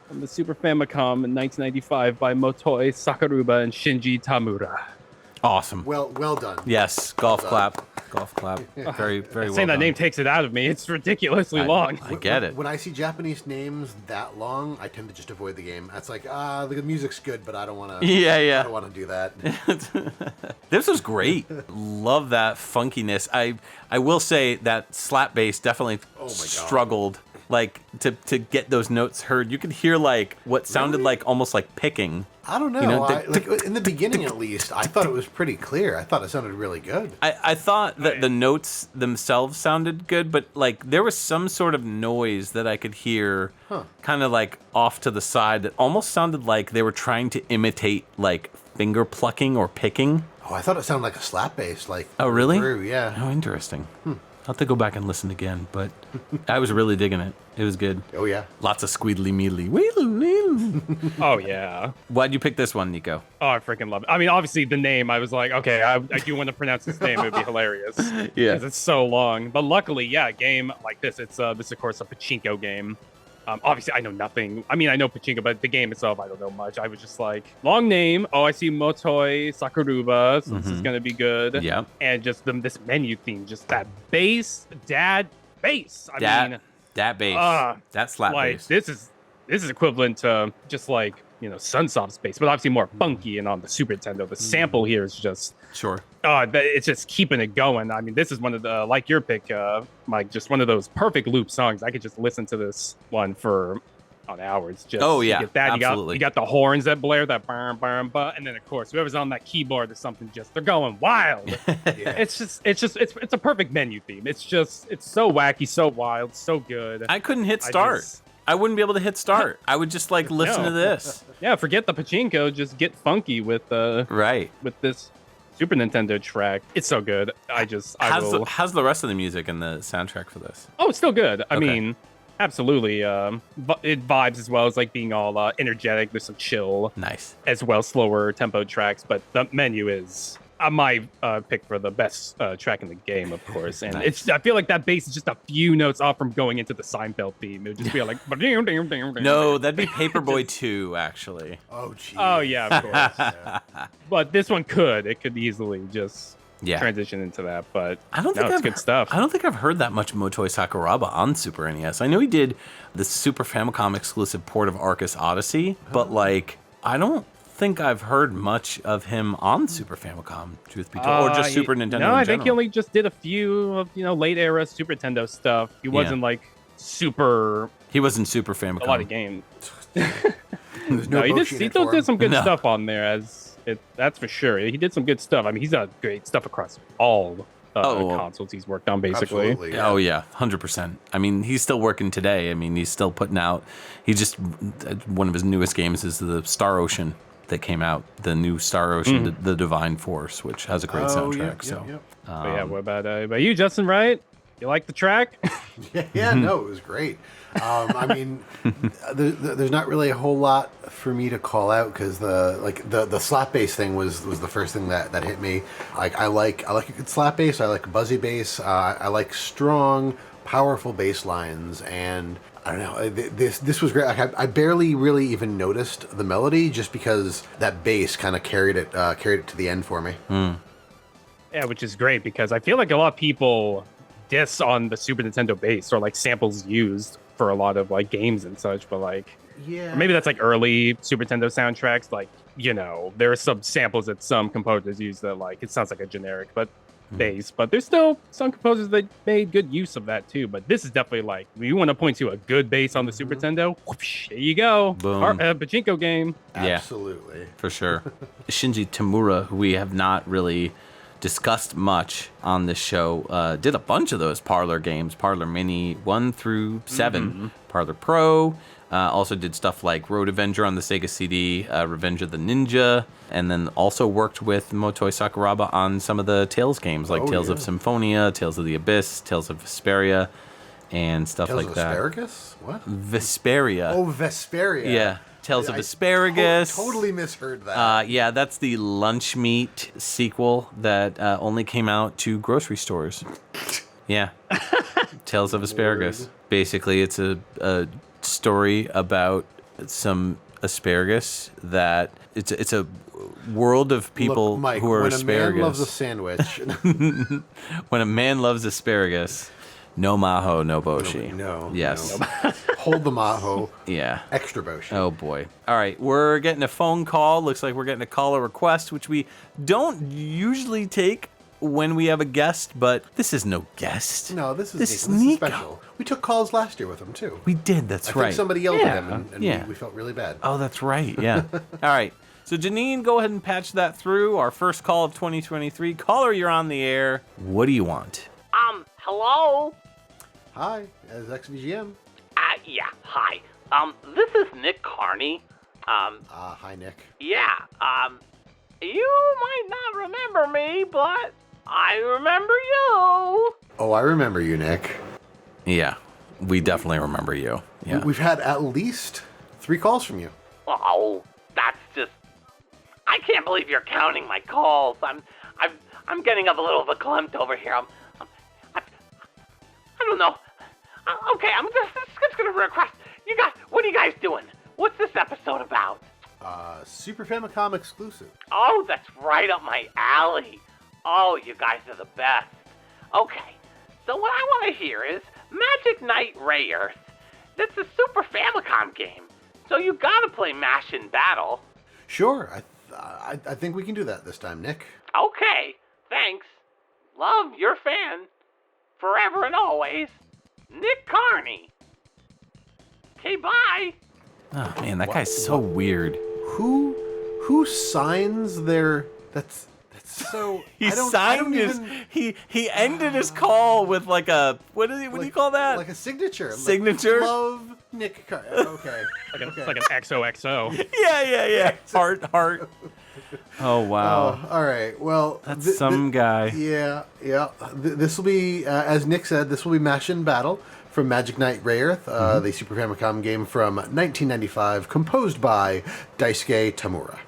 from the Super Famicom in 1995 by Motoi Sakaruba and Shinji Tamura. Awesome. Well done. Yes, golf clap. Very, very well Saying that done. name takes it out of me. It's ridiculously long. I get it. When I see Japanese names that long, I tend to just avoid the game. That's like, the music's good, but I don't want to. Yeah. I don't want to do that. This was great. Love that funkiness. I will say that slap bass definitely struggled. Like to get those notes heard, you could hear like what sounded like almost like picking. I don't know. You know, like in the beginning, at least, I thought it was pretty clear. I thought it sounded really good. I thought that the notes themselves sounded good, but like there was some sort of noise that I could hear kind of like off to the side that almost sounded like they were trying to imitate like finger plucking or picking. Oh, I thought it sounded like a slap bass. Like, oh, really? Through, yeah. Oh, interesting. I'll have to go back and listen again, but I was really digging it. It was good. Oh, yeah. Lots of squeedly meedly. Oh, yeah. Why'd you pick this one, Niko? Oh, I freaking love it. I mean, obviously, the name, I was like, okay, I do want to pronounce this name. It would be hilarious. Yeah. Because it's so long. But luckily, yeah, a game like this, it's this, of course, a pachinko game. Obviously, I know nothing. I mean, I know pachinko, but the game itself, I don't know much. I was just like, long name. Oh, I see Motoi Sakaruba, so this is going to be good. Yeah. And just this menu theme, just that bass, dad bass. I mean, that bass, that slap like, bass. This is equivalent to just like, you know, Sunsoft's bass, but obviously more funky. And on the Super Nintendo, the sample here is just it's just keeping it going. I mean, this is one of the, like your pick, Mike, just one of those perfect loop songs. I could just listen to this one for on hours. Just you get that. absolutely. You got the horns that blare, that bam, bam, bam, and then of course whoever's on that keyboard or something, just they're going wild. It's a perfect menu theme. It's so wacky, so wild, so good. I couldn't hit start. I wouldn't be able to hit start. I would just like listen to this. Yeah, forget the pachinko. Just get funky with with this Super Nintendo track. It's so good. How's the rest of the music and the soundtrack for this? Oh, it's still good. I mean, Absolutely. It vibes as well as like being all energetic. There's some chill. Nice. As well, slower tempo tracks. But the menu is my pick for the best track in the game, of course. And Nice. I feel like that bass is just a few notes off from going into the Seinfeld theme. It would just be like... No, that'd be Paperboy 2, actually. Oh, geez. Oh, yeah, of course. But this one could. It could easily just... transition into that, but it's good stuff. I don't think I've heard that much Motoi Sakuraba on Super NES. I know he did the Super Famicom exclusive port of Arcus Odyssey, but like I don't think I've heard much of him on Super Famicom, truth be told, or just Super Nintendo. No, I think he only just did a few of late era Super Nintendo stuff. He wasn't like super. He wasn't Super Famicom. A lot of games. No, he did some good stuff on there. That's for sure. He did some good stuff. I mean, he's done great stuff across all consoles he's worked on, basically. Absolutely, yeah. Oh, yeah, 100%. I mean, he's still working today. I mean, he's still putting out... one of his newest games is the Star Ocean that came out. The new Star Ocean, the Divine Force, which has a great soundtrack. What about you, Justin, right? You like the track? No, it was great. I mean, there's not really a whole lot for me to call out because the slap bass thing was the first thing that hit me. Like I like a good slap bass. I like a buzzy bass. I like strong, powerful bass lines, and I don't know. This was great. Like, I barely really even noticed the melody just because that bass kind of carried it to the end for me. Yeah, which is great because I feel like a lot of people diss on the Super Nintendo bass or like samples used for a lot of like games and such, but like or maybe that's like early Super Nintendo soundtracks. Like there are some samples that some composers use that like it sounds like a generic bass, but there's still some composers that made good use of that too. But this is definitely like you want to point to a good bass on the Super Nintendo. Whoosh, there you go, boom, pachinko game. Absolutely, for sure. Shinji Tamura, who we have not really discussed much on this show, did a bunch of those Parlor games, Parlor Mini 1 through 7, Parlor Pro, also did stuff like Road Avenger on the Sega CD, Revenge of the Ninja, and then also worked with Motoi Sakuraba on some of the Tales games, like Tales of Symphonia, Tales of the Abyss, Tales of Vesperia, and stuff Tales like of that. Asparagus? What? Vesperia. Oh, Vesperia. Yeah. Tales of Asparagus. Totally misheard that. Yeah, that's the lunch meat sequel that only came out to grocery stores. Yeah. Tales of Asparagus. Basically, it's a story about some asparagus that it's a world of people Look, Mike, who are when asparagus. a man loves a sandwich. When a man loves asparagus, no maho, no boshi. No. Yes. No. Hold the maho. Yeah. Extra boshi. Oh, boy. All right. We're getting a phone call. Looks like we're getting a caller request, which we don't usually take when we have a guest, but this is no guest. No, this is This Niko. is Special. We took calls last year with him, too. We did. That's I right. think somebody yelled at him, and we felt really bad. Oh, that's right. Yeah. All right. So, Janine, go ahead and patch that through. Our first call of 2023. Caller, you're on the air. What do you want? Hello? Hi, as XVGM. Yeah, hi. This is Nick Carney. Hi, Nick. Yeah, you might not remember me, but I remember you. Oh, I remember you, Nick. Yeah. We definitely remember you. Yeah. We've had at least 3 calls from you. Oh, that's just... I can't believe you're counting my calls. I'm getting a little verklempt over here. I don't know. Okay, I'm just gonna request. What are you guys doing? What's this episode about? Super Famicom exclusive. Oh, that's right up my alley. Oh, you guys are the best. Okay, so what I want to hear is Magic Knight Ray Earth. That's a Super Famicom game, so you gotta play Mash in Battle. Sure, I think we can do that this time, Nick. Okay, thanks. Love, your fan. Forever and always, Nick Carney. Okay, bye. Oh, man, that guy's so weird. Who signs their... That's so... He signed his... He ended his call with like a... What do you call that? Like a signature. Signature? Like, love Nick Carney. Okay. It's like an XOXO. Yeah. Heart. Oh, wow. All right. Well, That's some guy. Yeah. This will be, as Nick said, this will be Mash in Battle from Magic Knight Rayearth, the Super Famicom game from 1995, composed by Daisuke Tamura.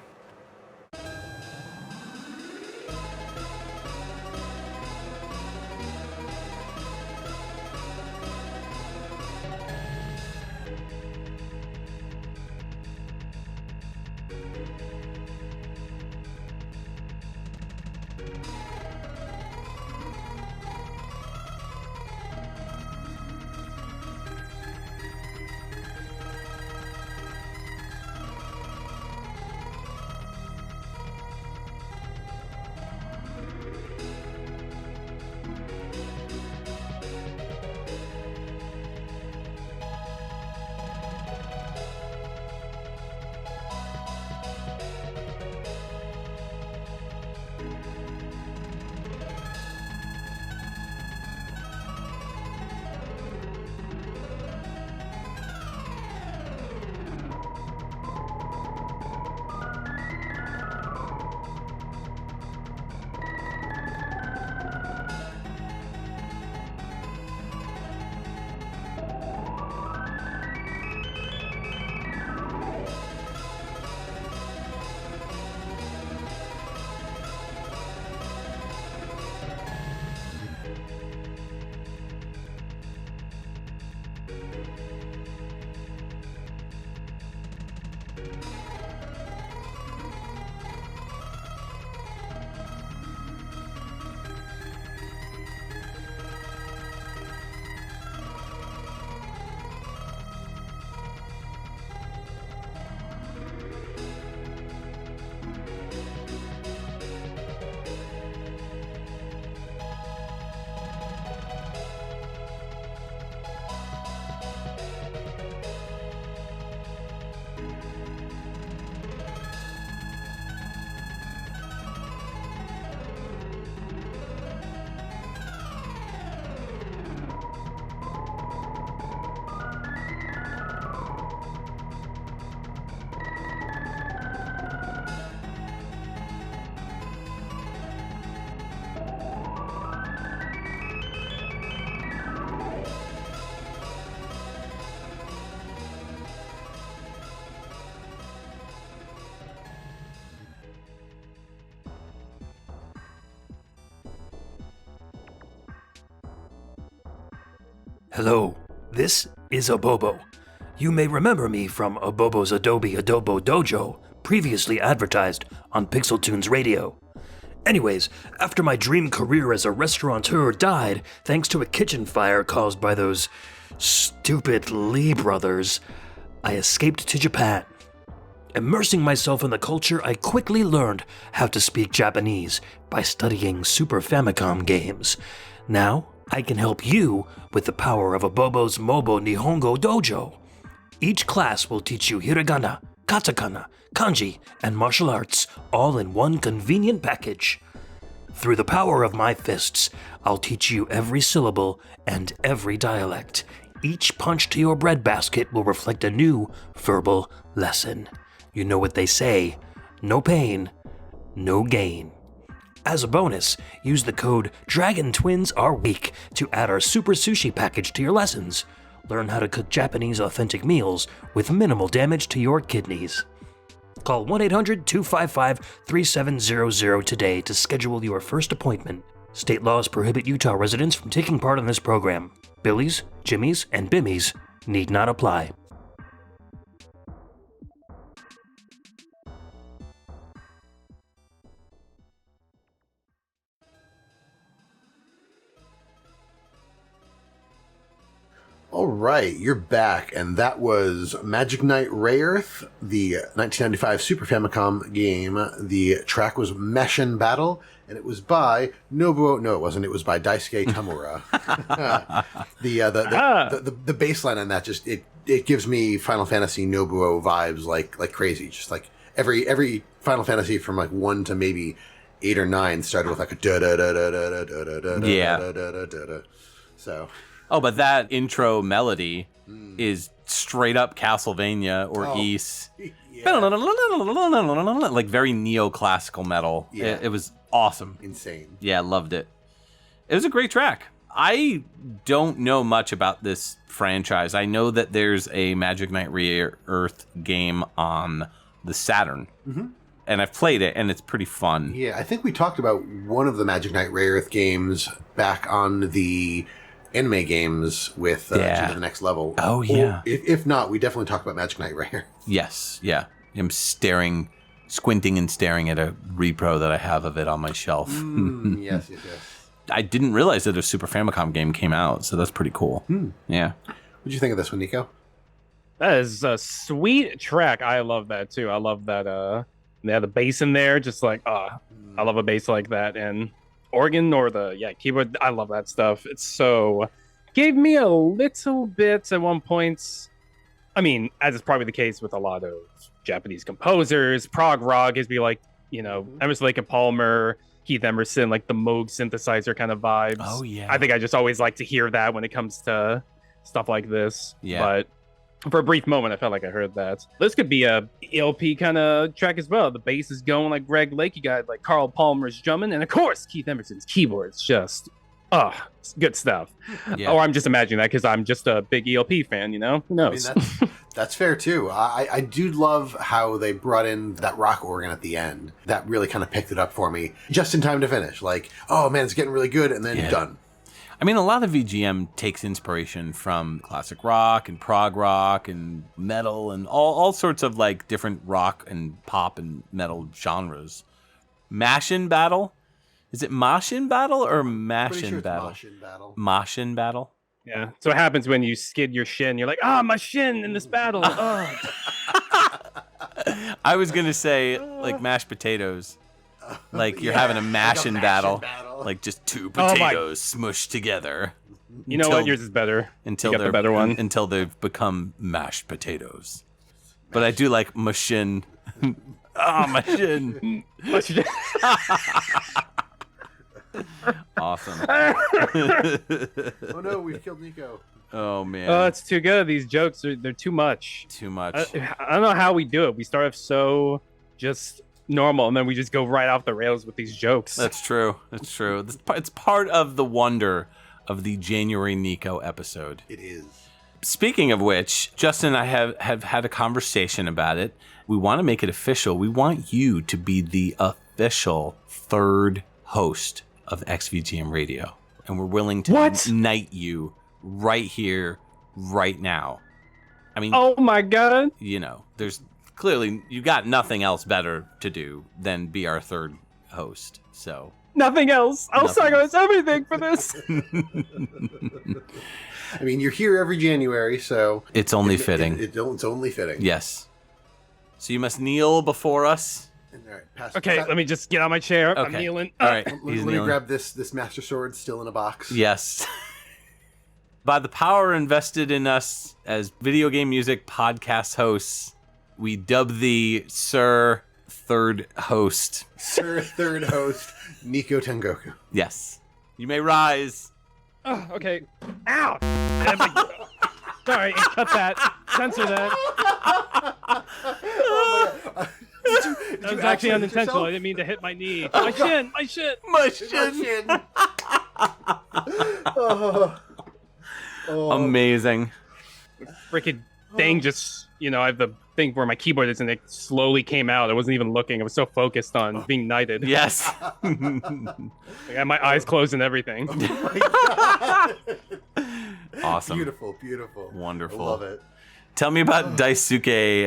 Hello, this is Abobo. You may remember me from Abobo's Adobe Adobo Dojo, previously advertised on PixelTunes Radio. Anyways, after my dream career as a restaurateur died thanks to a kitchen fire caused by those stupid Lee brothers, I escaped to Japan. Immersing myself in the culture, I quickly learned how to speak Japanese by studying Super Famicom games. Now, I can help you with the power of Abobo's Mobo Nihongo Dojo. Each class will teach you hiragana, katakana, kanji, and martial arts, all in one convenient package. Through the power of my fists, I'll teach you every syllable and every dialect. Each punch to your breadbasket will reflect a new verbal lesson. You know what they say, no pain, no gain. As a bonus, use the code DRAGONTWINSAREWEAK to add our Super Sushi package to your lessons. Learn how to cook Japanese authentic meals with minimal damage to your kidneys. Call 1-800-255-3700 today to schedule your first appointment. State laws prohibit Utah residents from taking part in this program. Billies, Jimmies, and Bimmies need not apply. All right, you're back, and that was Magic Knight Rayearth, the 1995 Super Famicom game. The track was Meshin Battle, and it was by Nobuo. No, it wasn't. It was by Daisuke Tamura. The bass line on that just it gives me Final Fantasy Nobuo vibes like crazy. Just like every Final Fantasy from like 1 to maybe 8 or 9 started with like a da da da da da da da da da da da da. So. Oh, but that intro melody is straight up Castlevania or Ys. Yeah. Like very neoclassical metal. Yeah. It was awesome. Insane. Yeah, loved it. It was a great track. I don't know much about this franchise. I know that there's a Magic Knight Rare Earth game on the Saturn. Mm-hmm. And I've played it, and it's pretty fun. Yeah, I think we talked about one of the Magic Knight Rare Earth games back on the anime games with to the next level. Oh, yeah. Or if not, we definitely talked about Magic Knight Rare. Yes, yeah. I'm squinting and staring at a repro that I have of it on my shelf. Yes. I didn't realize that a Super Famicom game came out, so that's pretty cool. Yeah. What'd you think of this one, Niko? That is a sweet track. I love that too. I love that they have the bass in there, just like I love a bass like that. And organ or the keyboard, I love that stuff. It's so gave me a little bit at one point. I mean, as is probably the case with a lot of Japanese composers, prog rock is be like, Emerson, Lake and Palmer, Keith Emerson, like the Moog synthesizer kind of vibes. Oh yeah. I think I just always like to hear that when it comes to stuff like this. Yeah. But for a brief moment, I felt like I heard that. This could be a ELP kind of track as well. The bass is going like Greg Lake. You got like Carl Palmer's drumming, and of course Keith Emerson's keyboards. Just it's good stuff. Yeah. Or I'm just imagining that because I'm just a big ELP fan. Who knows? I mean, that's fair too. I do love how they brought in that rock organ at the end. That really kind of picked it up for me just in time to finish. Like, oh man, it's getting really good, and then done. I mean, a lot of VGM takes inspiration from classic rock and prog rock and metal and all sorts of like different rock and pop and metal genres. Mashin Battle? Is it Mashin Battle or Mashin Battle? Mashin Battle. Mashin Battle? Yeah. So what happens when you skid your shin? You're like, my shin in this battle. I was going to say like mashed potatoes. Like you're having a mashin' battle. Like just two potatoes smushed together. You know what? Yours is better. Until they're the better one. Until they've become mashed potatoes. But I do like mashin'. Mashin'. Awesome. Oh no, we've killed Niko. Oh man. Oh, it's too good. These jokes they're too much. Too much. I don't know how we do it. We start off so just normal, and then we just go right off the rails with these jokes. That's true. It's part of the wonder of the January Niko episode. It is. Speaking of which, Justin and I have had a conversation about it. We want to make it official. We want you to be the official third host of XVGM Radio. And we're willing to knight you right here, right now. I mean, oh my God. There's clearly, you got nothing else better to do than be our third host. So nothing else. I'll sacrifice everything for this. I mean, you're here every January, so it's only fitting. It's only fitting. Yes. So you must kneel before us. All right, okay, let me just get on my chair. Okay. I'm kneeling. All right, let me grab this Master Sword still in a box. Yes. By the power invested in us as video game music podcast hosts, we dub thee Sir Third Host. Sir Third Host, NikoTengoku. Yes. You may rise. Oh, okay. Ow! Sorry, cut that. Censor that. That was actually unintentional. I didn't mean to hit my knee. My shin. Amazing. Freaking thing just, I have the thing where my keyboard is and it slowly came out. I wasn't even looking. I was so focused on being knighted. Yes. I had my eyes closed and everything. Oh my God. Awesome. Beautiful. Wonderful. I love it. Tell me about Daisuke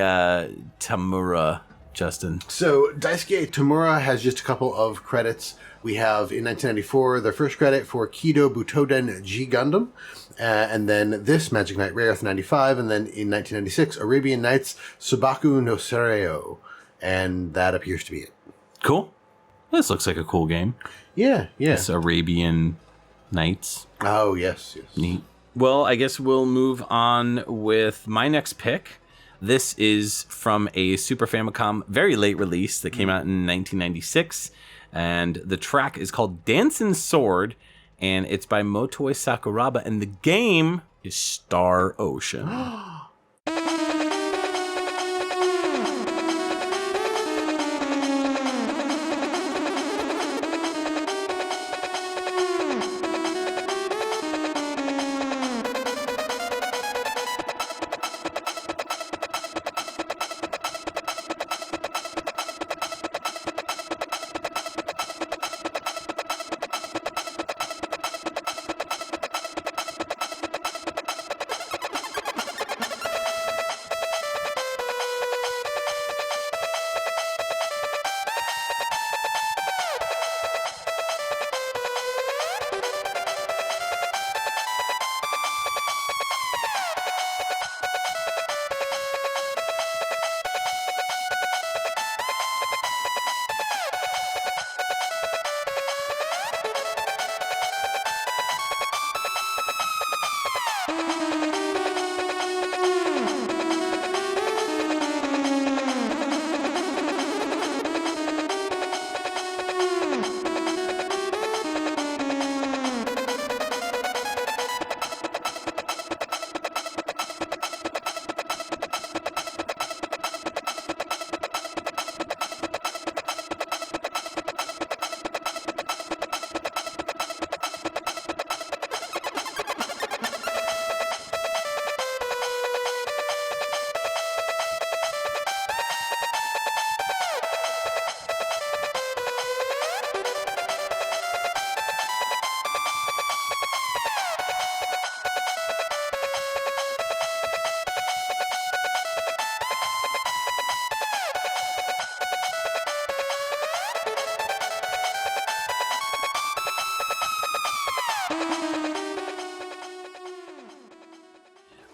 Tamura, Justin. So Daisuke Tamura has just a couple of credits. We have in 1994 their first credit for Kido Butoden G Gundam, and then this Magic Knight Rare Earth 95, and then in 1996 Arabian Nights Subaku no Sereo, and that appears to be it. Cool. This looks like a cool game. Yeah. It's Arabian Nights. Oh yes. Neat. Well, I guess we'll move on with my next pick. This is from a Super Famicom very late release that came out in 1996. And the track is called Dancing Sword. And it's by Motoi Sakuraba. And the game is Star Ocean.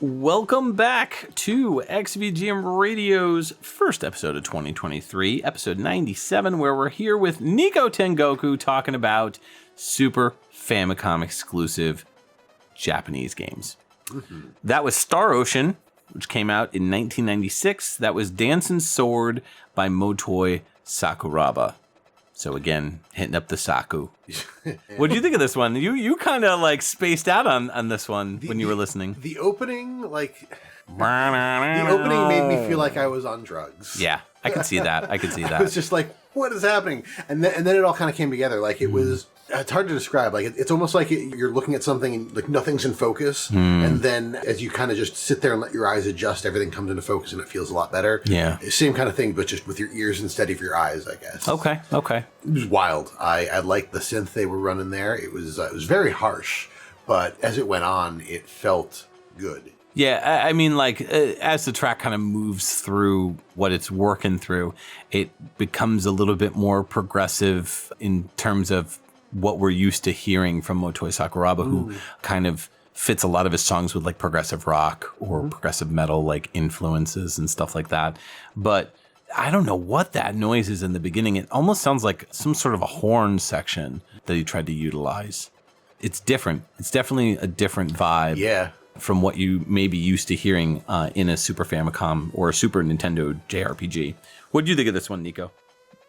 Welcome back to XVGM Radio's first episode of 2023, episode 97, where we're here with NikoTengoku talking about Super Famicom exclusive Japanese games. Mm-hmm. That was Star Ocean, which came out in 1996. That was Dancing Sword by Motoi Sakuraba. So again, hitting up the Saku. What do you think of this one? You kind of like spaced out on this one when you were listening. The opening, the opening made me feel like I was on drugs. Yeah, I can see that. I was just like, what is happening? And then it all kind of came together. Like it was. It's hard to describe. Like it's almost like you're looking at something and like nothing's in focus, and then as you kind of just sit there and let your eyes adjust, everything comes into focus and it feels a lot better. Yeah, same kind of thing, but just with your ears instead of your eyes, I guess. Okay. It was wild. I liked the synth they were running there. It was very harsh, but as it went on, it felt good. Yeah, I mean, like, as the track kind of moves through what it's working through, it becomes a little bit more progressive in terms of what we're used to hearing from Motoi Sakuraba, who kind of fits a lot of his songs with like progressive rock or progressive metal like influences and stuff like that. But I don't know what that noise is in the beginning. It almost sounds like some sort of a horn section that he tried to utilize. It's different. It's definitely a different vibe from what you may be used to hearing in a Super Famicom or a Super Nintendo JRPG. What do you think of this one, Niko?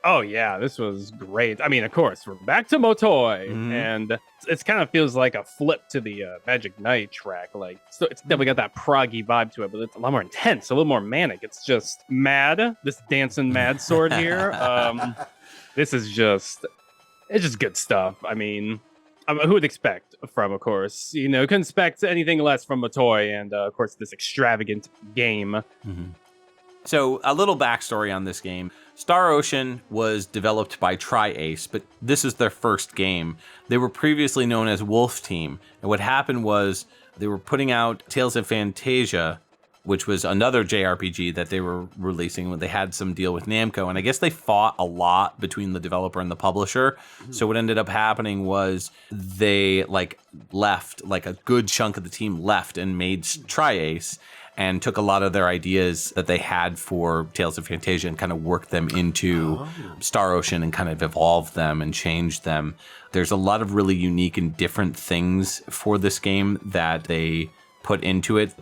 Oh, yeah, this was great. I mean, of course, we're back to Motoi, and it kind of feels like a flip to the Magic Knight track. Like, so it's definitely got that proggy vibe to it, but it's a lot more intense, a little more manic. It's just mad, this dancing mad sword here. This is just, it's just good stuff. I mean, who would expect from, of course, couldn't expect anything less from Motoi, and of course, this extravagant game. So a little backstory on this game. Star Ocean was developed by Tri-Ace, but this is their first game. They were previously known as Wolf Team. And what happened was they were putting out Tales of Phantasia, which was another JRPG that they were releasing when they had some deal with Namco. And I guess they fought a lot between the developer and the publisher. So what ended up happening was they left, like a good chunk of the team left and made Tri-Ace, and took a lot of their ideas that they had for Tales of Phantasia and kind of worked them into Star Ocean and kind of evolved them and changed them. There's a lot of really unique and different things for this game that they put into it.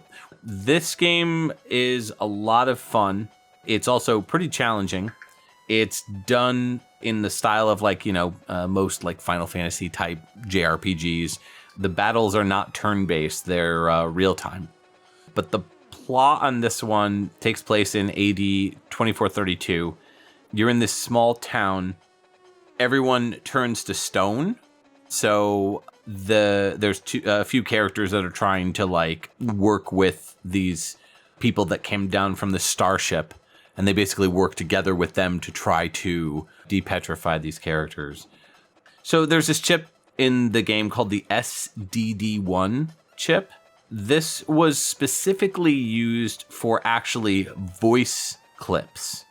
This game is a lot of fun. It's also pretty challenging. It's done in the style of most like Final Fantasy type JRPGs. The battles are not turn-based, they're real-time. But the plot on this one takes place in AD 2432. You're in this small town. Everyone turns to stone. So there's a few characters that are trying to work with these people that came down from the starship, and they basically work together with them to try to depetrify these characters. So there's this chip in the game called the SDD1 chip. This was specifically used for actually voice clips.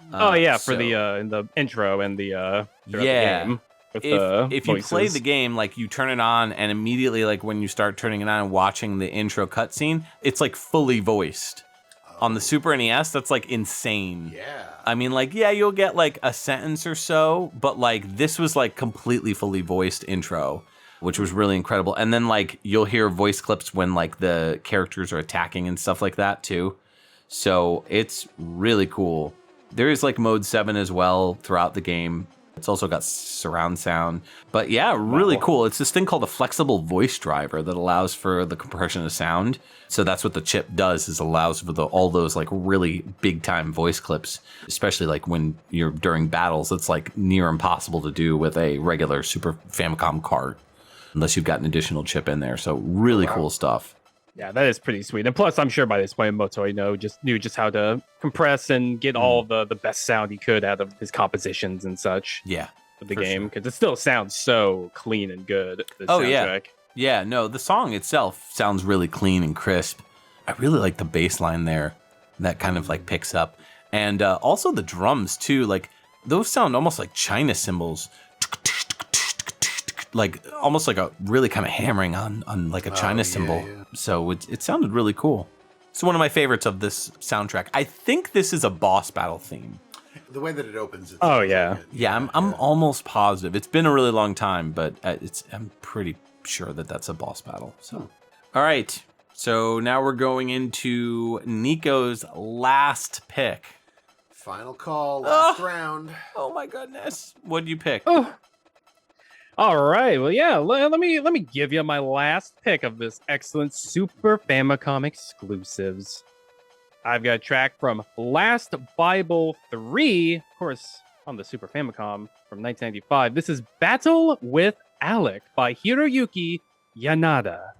For the in the intro and the game. If you play the game, you turn it on, and immediately, when you start turning it on and watching the intro cutscene, it's fully voiced. On the Super NES, that's insane. Yeah. I mean, you'll get a sentence or so, but this was completely fully voiced intro, which was really incredible. And then you'll hear voice clips when the characters are attacking and stuff like that too. So it's really cool. There is mode 7 as well throughout the game. It's also got surround sound. But yeah, really cool. It's this thing called a flexible voice driver that allows for the compression of sound. So that's what the chip does, is allows for all those really big time voice clips, especially when you're during battles. It's near impossible to do with a regular Super Famicom cart, unless you've got an additional chip in there. So really cool stuff. Yeah, that is pretty sweet. And plus, I'm sure by this point, Motoi knew just how to compress and get all the best sound he could out of his compositions and such. Yeah, of the game, because it still sounds so clean and good. The soundtrack. Yeah. No, the song itself sounds really clean and crisp. I really like the bass line there. That kind of picks up, and also the drums too. Those sound almost like China cymbals. like almost like a really kind of hammering on like a China cymbal. Yeah. So it sounded really cool. It's one of my favorites of this soundtrack. I think this is a boss battle theme. The way that it opens. Oh, yeah. Yeah, I'm almost positive. It's been a really long time, but I'm pretty sure that that's a boss battle. So, all right. So now we're going into Niko's last pick. Final call, last round. Oh my goodness! What'd you pick? Oh. All right. Well, yeah. Let me give you my last pick of this excellent Super Famicom exclusives. I've got a track from Last Bible 3, of course, on the Super Famicom from 1995. This is Battle with Alec by Hiroyuki Yanada.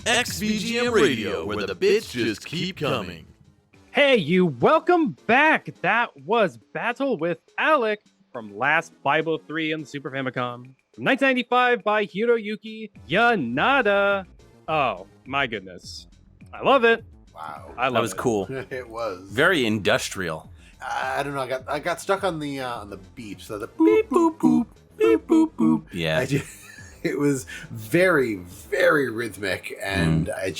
XVGM Radio, where the bits just keep coming. Hey, you, welcome back. That was Battle with Alec from Last Bible 3 on the Super Famicom. From 1995 by Hiroyuki Yanada. Oh, my goodness. I love it. Wow. I love it. That was cool. It was. Very industrial. I don't know. I got stuck on the beep. So the boop, boop, boop, beep, boop, boop. Yeah. It was very, very rhythmic, and I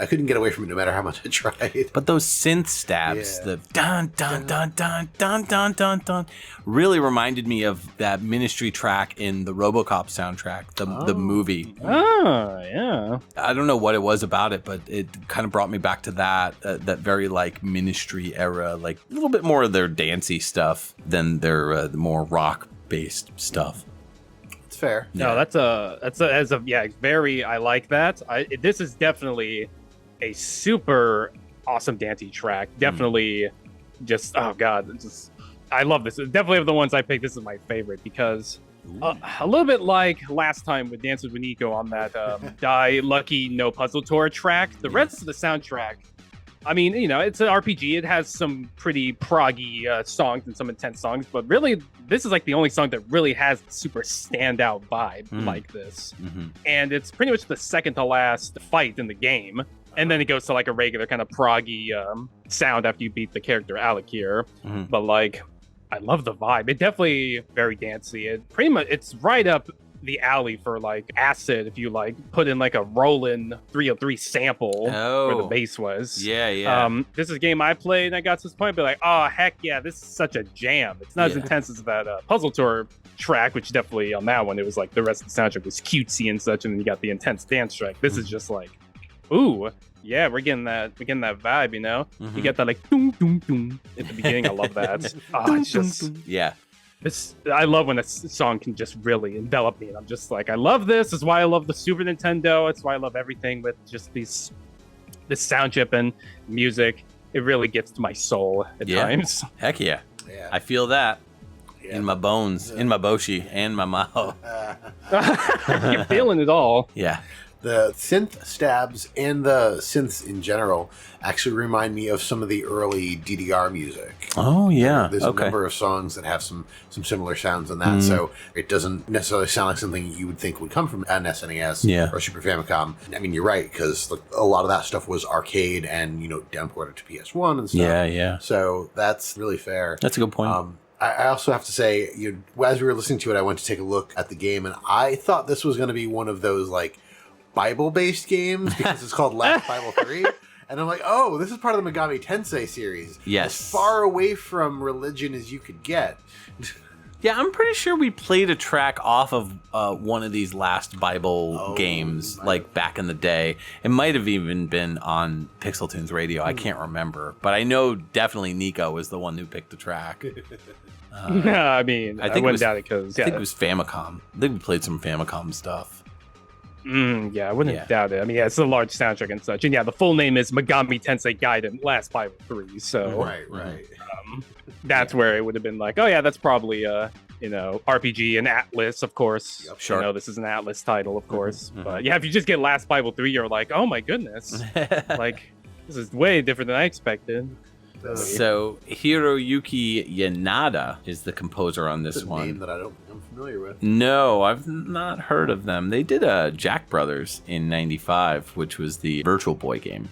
couldn't get away from it no matter how much I tried. But those synth stabs, the dun dun dun dun dun dun dun dun, really reminded me of that Ministry track in the RoboCop soundtrack, the movie. Oh, yeah. I don't know what it was about it, but it kind of brought me back to that very like Ministry era, like a little bit more of their dancey stuff than their more rock based stuff. Fair. No, that's very. I like that. This is definitely a super awesome dancey track. Definitely, just oh god, I love this. Definitely of the ones I picked, this is my favorite because a little bit like last time with Dances with Niko on that Die Lucky No Puzzle Tour track. The rest of the soundtrack I mean, it's an RPG. It has some pretty proggy songs and some intense songs, but really, this is like the only song that really has a super standout vibe like this. Mm-hmm. And it's pretty much the second to last fight in the game. And then it goes to like a regular kind of proggy sound after you beat the character Alakir. Mm-hmm. But like, I love the vibe. It definitely very dancey. It's right up the alley for like acid if you like put in like a Roland 303 sample where the bass was. Yeah. This is a game I played and I got to this point, but like, oh heck yeah, this is such a jam. It's not as intense as that Puzzle Tour track, which definitely on that one it was like the rest of the soundtrack was cutesy and such, and then you got the intense dance track. This is just like, ooh, yeah, we're getting that vibe, You get that like doom doom doom at the beginning. I love that. It's just I love when a song can just really envelop me, and I'm just like, I love this. This is why I love the Super Nintendo. It's why I love everything with just this sound chip and music. It really gets to my soul at times. Heck yeah. I feel that in my bones, in my boshi, and my mouth. You're feeling it all. Yeah. The synth stabs and the synths in general actually remind me of some of the early DDR music. Oh, yeah. There's a number of songs that have some similar sounds in that, so it doesn't necessarily sound like something you would think would come from an SNES or Super Famicom. I mean, you're right, because a lot of that stuff was arcade and, downported to PS1 and stuff. Yeah. So that's really fair. That's a good point. I also have to say, as we were listening to it, I went to take a look at the game, and I thought this was going to be one of those, like, Bible-based games because it's called Last Bible 3. And I'm like, oh, this is part of the Megami Tensei series. Yes. As far away from religion as you could get. Yeah, I'm pretty sure we played a track off of one of these Last Bible games, like back in the day. It might have even been on PixelTunes Radio. I can't remember. But I know definitely Niko was the one who picked the track. I mean, I wouldn't doubt it because... I think it was Famicom. I think we played some Famicom stuff. I wouldn't doubt it. I mean, it's a large soundtrack and such. And the full name is Megami Tensei Gaiden Last Bible 3. So Right. That's where it would have been like, oh yeah, that's probably RPG and Atlas, of course. Yep, sure. This is an Atlas title, of course. But if you just get Last Bible 3, you're like, oh my goodness. Like, this is way different than I expected. So Hiroyuki Yanada is the composer on this one. A name that I don't think I'm familiar with. No, I've not heard of them. They did Jack Brothers in 95, which was the Virtual Boy game.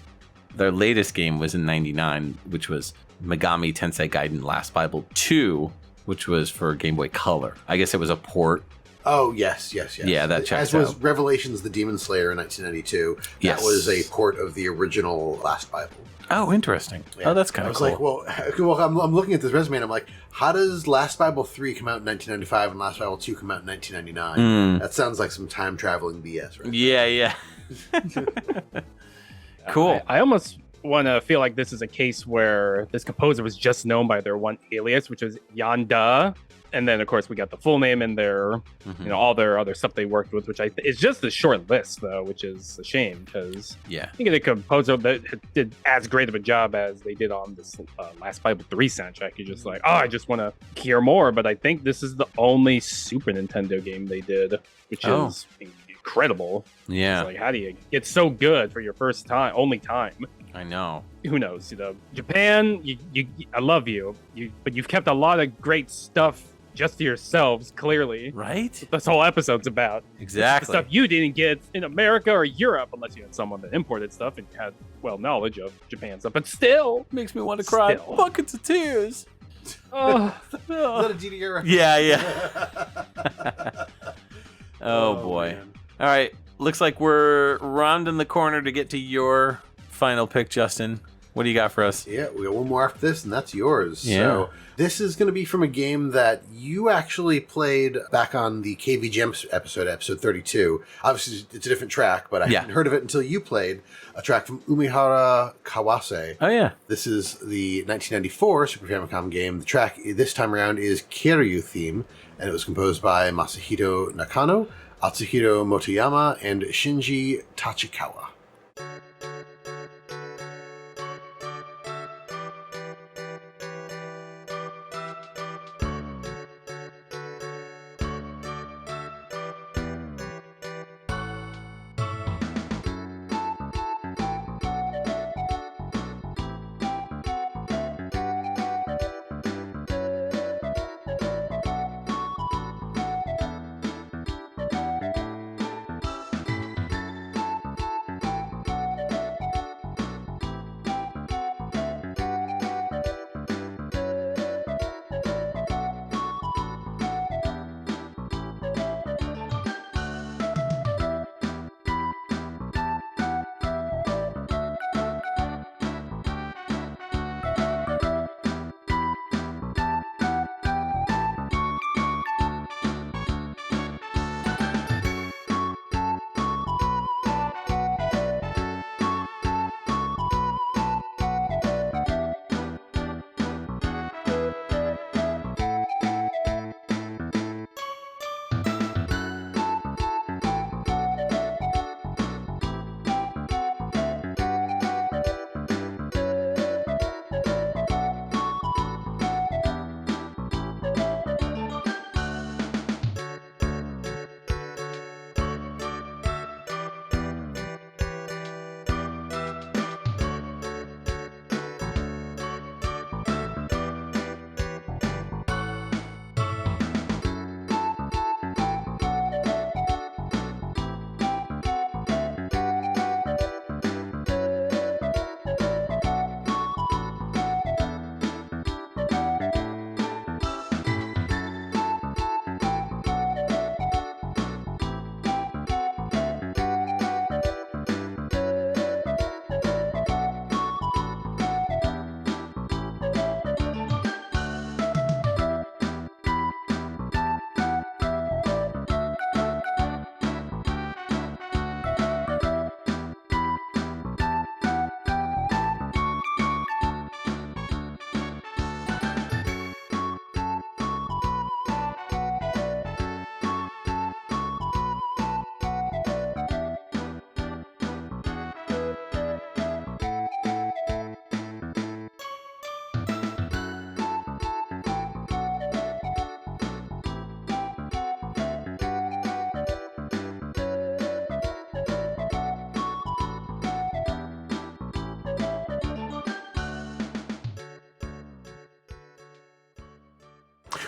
Their latest game was in 99, which was Megami Tensei Gaiden Last Bible 2, which was for Game Boy Color. I guess it was a port. Oh, yes. Yeah, that checks As was out. Revelations the Demon Slayer in 1992. Yes. That was a port of the original Last Bible. Oh, interesting. Yeah. Oh, that's kind of cool. I was like, well, I'm looking at this resume and I'm like, how does Last Bible 3 come out in 1995 and Last Bible 2 come out in 1999? That sounds like some time traveling BS, right? Yeah. Cool. I almost want to feel like this is a case where this composer was just known by their one alias, which was Yanda. And then, of course, we got the full name and their, all their other stuff they worked with, which is just a short list, though, which is a shame because I think the composer that did as great of a job as they did on this Last Bible 3 soundtrack. You're just like, oh, I just want to hear more. But I think this is the only Super Nintendo game they did, which is incredible. Yeah. It's like, how do you get so good for your first time, only time? I know. Who knows? Japan, I love you, but you've kept a lot of great stuff just to yourselves, clearly. Right? That's what this whole episode's about. Exactly. The stuff you didn't get in America or Europe, unless you had someone that imported stuff and had, knowledge of Japan stuff. But still. Makes me want to cry buckets of tears. Oh. Is that a DDR reference? Yeah. Oh, boy. Man. All right. Looks like we're rounding the corner to get to your final pick, Justin. What do you got for us? Yeah, we got one more after this, and that's yours. Yeah. So this is going to be from a game that you actually played back on the KVGM episode 32. Obviously, it's a different track, but I hadn't heard of it until you played a track from Umihara Kawase. Oh, yeah. This is the 1994 Super Famicom game. The track this time around is Kiryu Theme, and it was composed by Masahito Nakano, Atsuhiro Motoyama, and Shinji Tachikawa.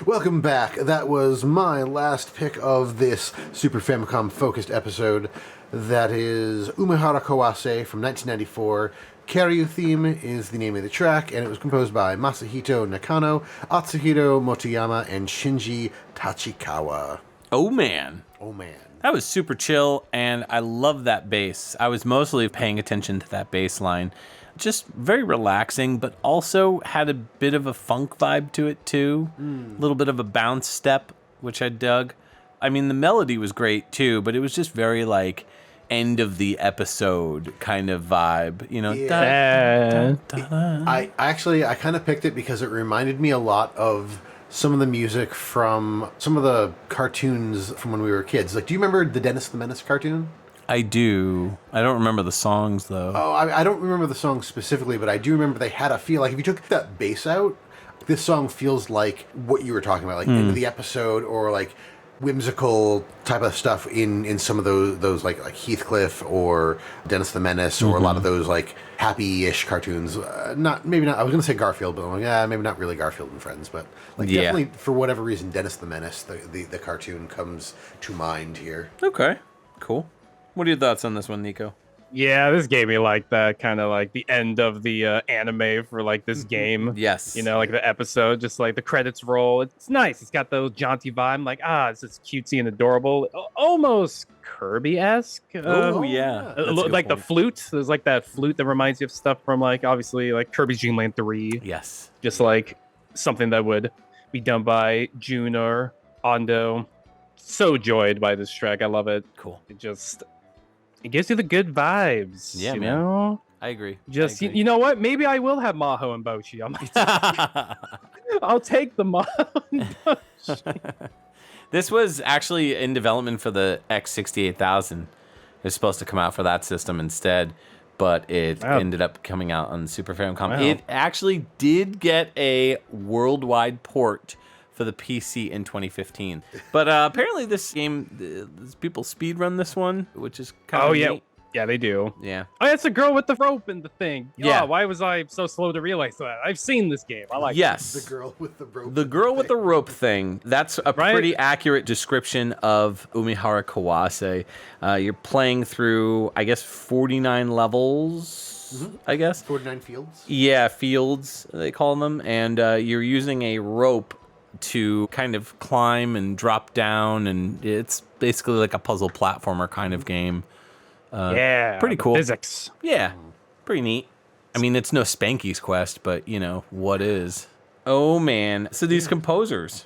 Welcome back. That was my last pick of this Super Famicom focused episode. That is Umehara Kawase from 1994. Karyu Theme is the name of the track, and it was composed by Masahito Nakano, Atsuhiro Motoyama, and Shinji Tachikawa. Oh, man. Oh, man. That was super chill, and I love that bass. I was mostly paying attention to that bass line. Just very relaxing, but also had a bit of a funk vibe to it, too. A little bit of a bounce step, which I dug. I mean, the melody was great, too, but it was just very, like, end of the episode kind of vibe, you know. Yeah. I kind of picked it because it reminded me a lot of some of the music from some of the cartoons from when we were kids. Like, do you remember the Dennis the Menace cartoon? I do. I don't remember the songs, though. Oh, I don't remember the songs specifically, but I do remember they had a feel. Like, if you took that bass out, this song feels like what you were talking about, like end of the episode, or like whimsical type of stuff in some of those like Heathcliff or Dennis the Menace, or a lot of those like happy-ish cartoons. Maybe not. I was going to say Garfield, but I'm like, maybe not really Garfield and Friends, but like definitely for whatever reason, Dennis the Menace, the cartoon comes to mind here. Okay, cool. What are your thoughts on this one, Niko? Yeah, this gave me like that kind of like the end of the anime for like this game. Yes. You know, like the episode, just like the credits roll. It's nice. It's got those jaunty vibe. I'm like, this is cutesy and adorable. Almost Kirby-esque. Yeah. Like the flute. There's like that flute that reminds you of stuff from like, obviously, like Kirby's Dream Land 3. Yes. Just like something that would be done by Jun or Ando. So joyed by this track. I love it. Cool. It gives you the good vibes. Yeah, you man. know? I agree. You know what? Maybe I will have Maho and Bochi. I'll take the Maho and Bochi. This was actually in development for the X68000. It was supposed to come out for that system instead, but it ended up coming out on Super Famicom. Wow. It actually did get a worldwide port for the PC in 2015. But apparently this game, people speedrun this one, which is kind of neat. Yeah, they do. Yeah. Oh, it's a girl with the rope and the thing. Yeah. Oh, why was I so slow to realize that? I've seen this game. I like Yes. The girl with the rope. The girl with the rope thing. That's a pretty accurate description of Umehara Kawase. You're playing through, I guess, 49 levels, I guess. 49 fields? Yeah, fields, they call them. And you're using a rope to kind of climb and drop down. And it's basically like a puzzle platformer kind of game. Pretty cool. Physics. Yeah, pretty neat. I mean, it's no Spanky's Quest, but, you know, what is? Oh, man. So these composers.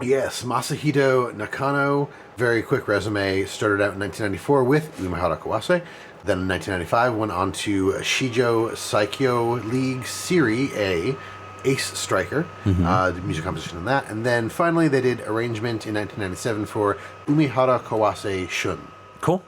Yes, Masahito Nakano, very quick resume, started out in 1994 with Umehara Kawase. Then in 1995 went on to Shijo Saikyo League Serie A, Ace Striker, did music composition in that. And then finally they did arrangement in 1997 for Umehara Kawase Shun. Cool.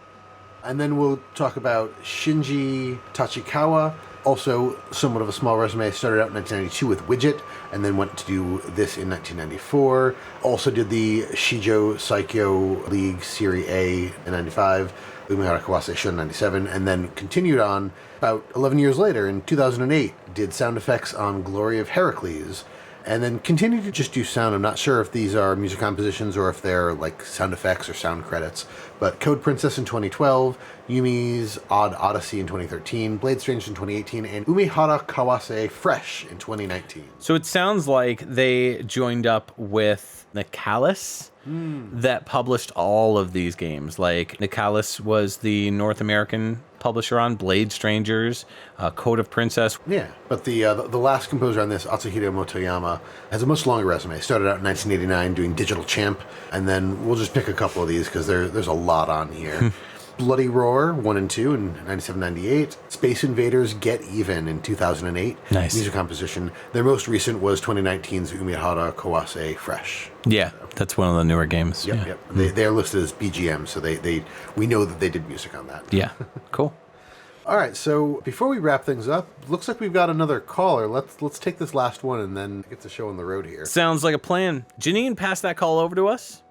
And then we'll talk about Shinji Tachikawa, also somewhat of a small resume. Started out in 1992 with Widget, and then went to do this in 1994. Also did the Shijo Saikyo League Serie A in 95, Umehara Kawase Shun 97, and then continued on about 11 years later in 2008, did sound effects on Glory of Heracles, and then continued to just do sound. I'm not sure if these are music compositions or if they're like sound effects or sound credits. But Code Princess in 2012, Yumi's Odd Odyssey in 2013, Blade Strange in 2018, and Umehara Kawase Fresh in 2019. So it sounds like they joined up with Nicalis that published all of these games. Like Nicalis was the North American publisher on Blade Strangers, Code of Princess. Yeah, but the last composer on this, Atsuhiro Motoyama, has a much longer resume. Started out in 1989 doing Digital Champ, and then we'll just pick a couple of these because there's a lot on here. Bloody Roar 1 and 2 in 97-98. Space Invaders Get Even in 2008. Nice. Music composition. Their most recent was 2019's Umehara Kawase Fresh. Yeah, that's one of the newer games. Yep. They're listed as BGM, so we know that they did music on that. Yeah, cool. All right, so before we wrap things up, looks like we've got another caller. Let's take this last one and then get the show on the road here. Sounds like a plan. Janine, pass that call over to us.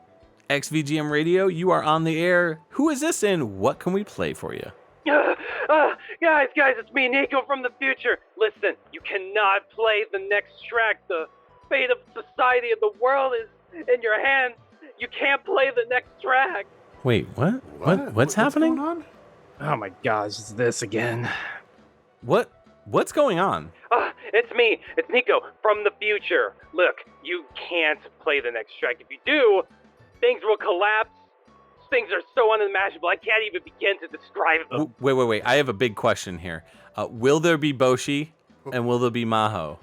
XVGM Radio, you are on the air. Who is this and what can we play for you? Guys, it's me, Niko from the future. Listen, you cannot play the next track. The fate of society and the world is in your hands. You can't play the next track. Wait, what? What's happening? Going on? Oh my gosh, it's this again. What's going on? It's me. It's Niko from the future. Look, you can't play the next track. If you do, things will collapse. Things are so unimaginable, I can't even begin to describe them. Wait. I have a big question here. Will there be Boshi and will there be Maho?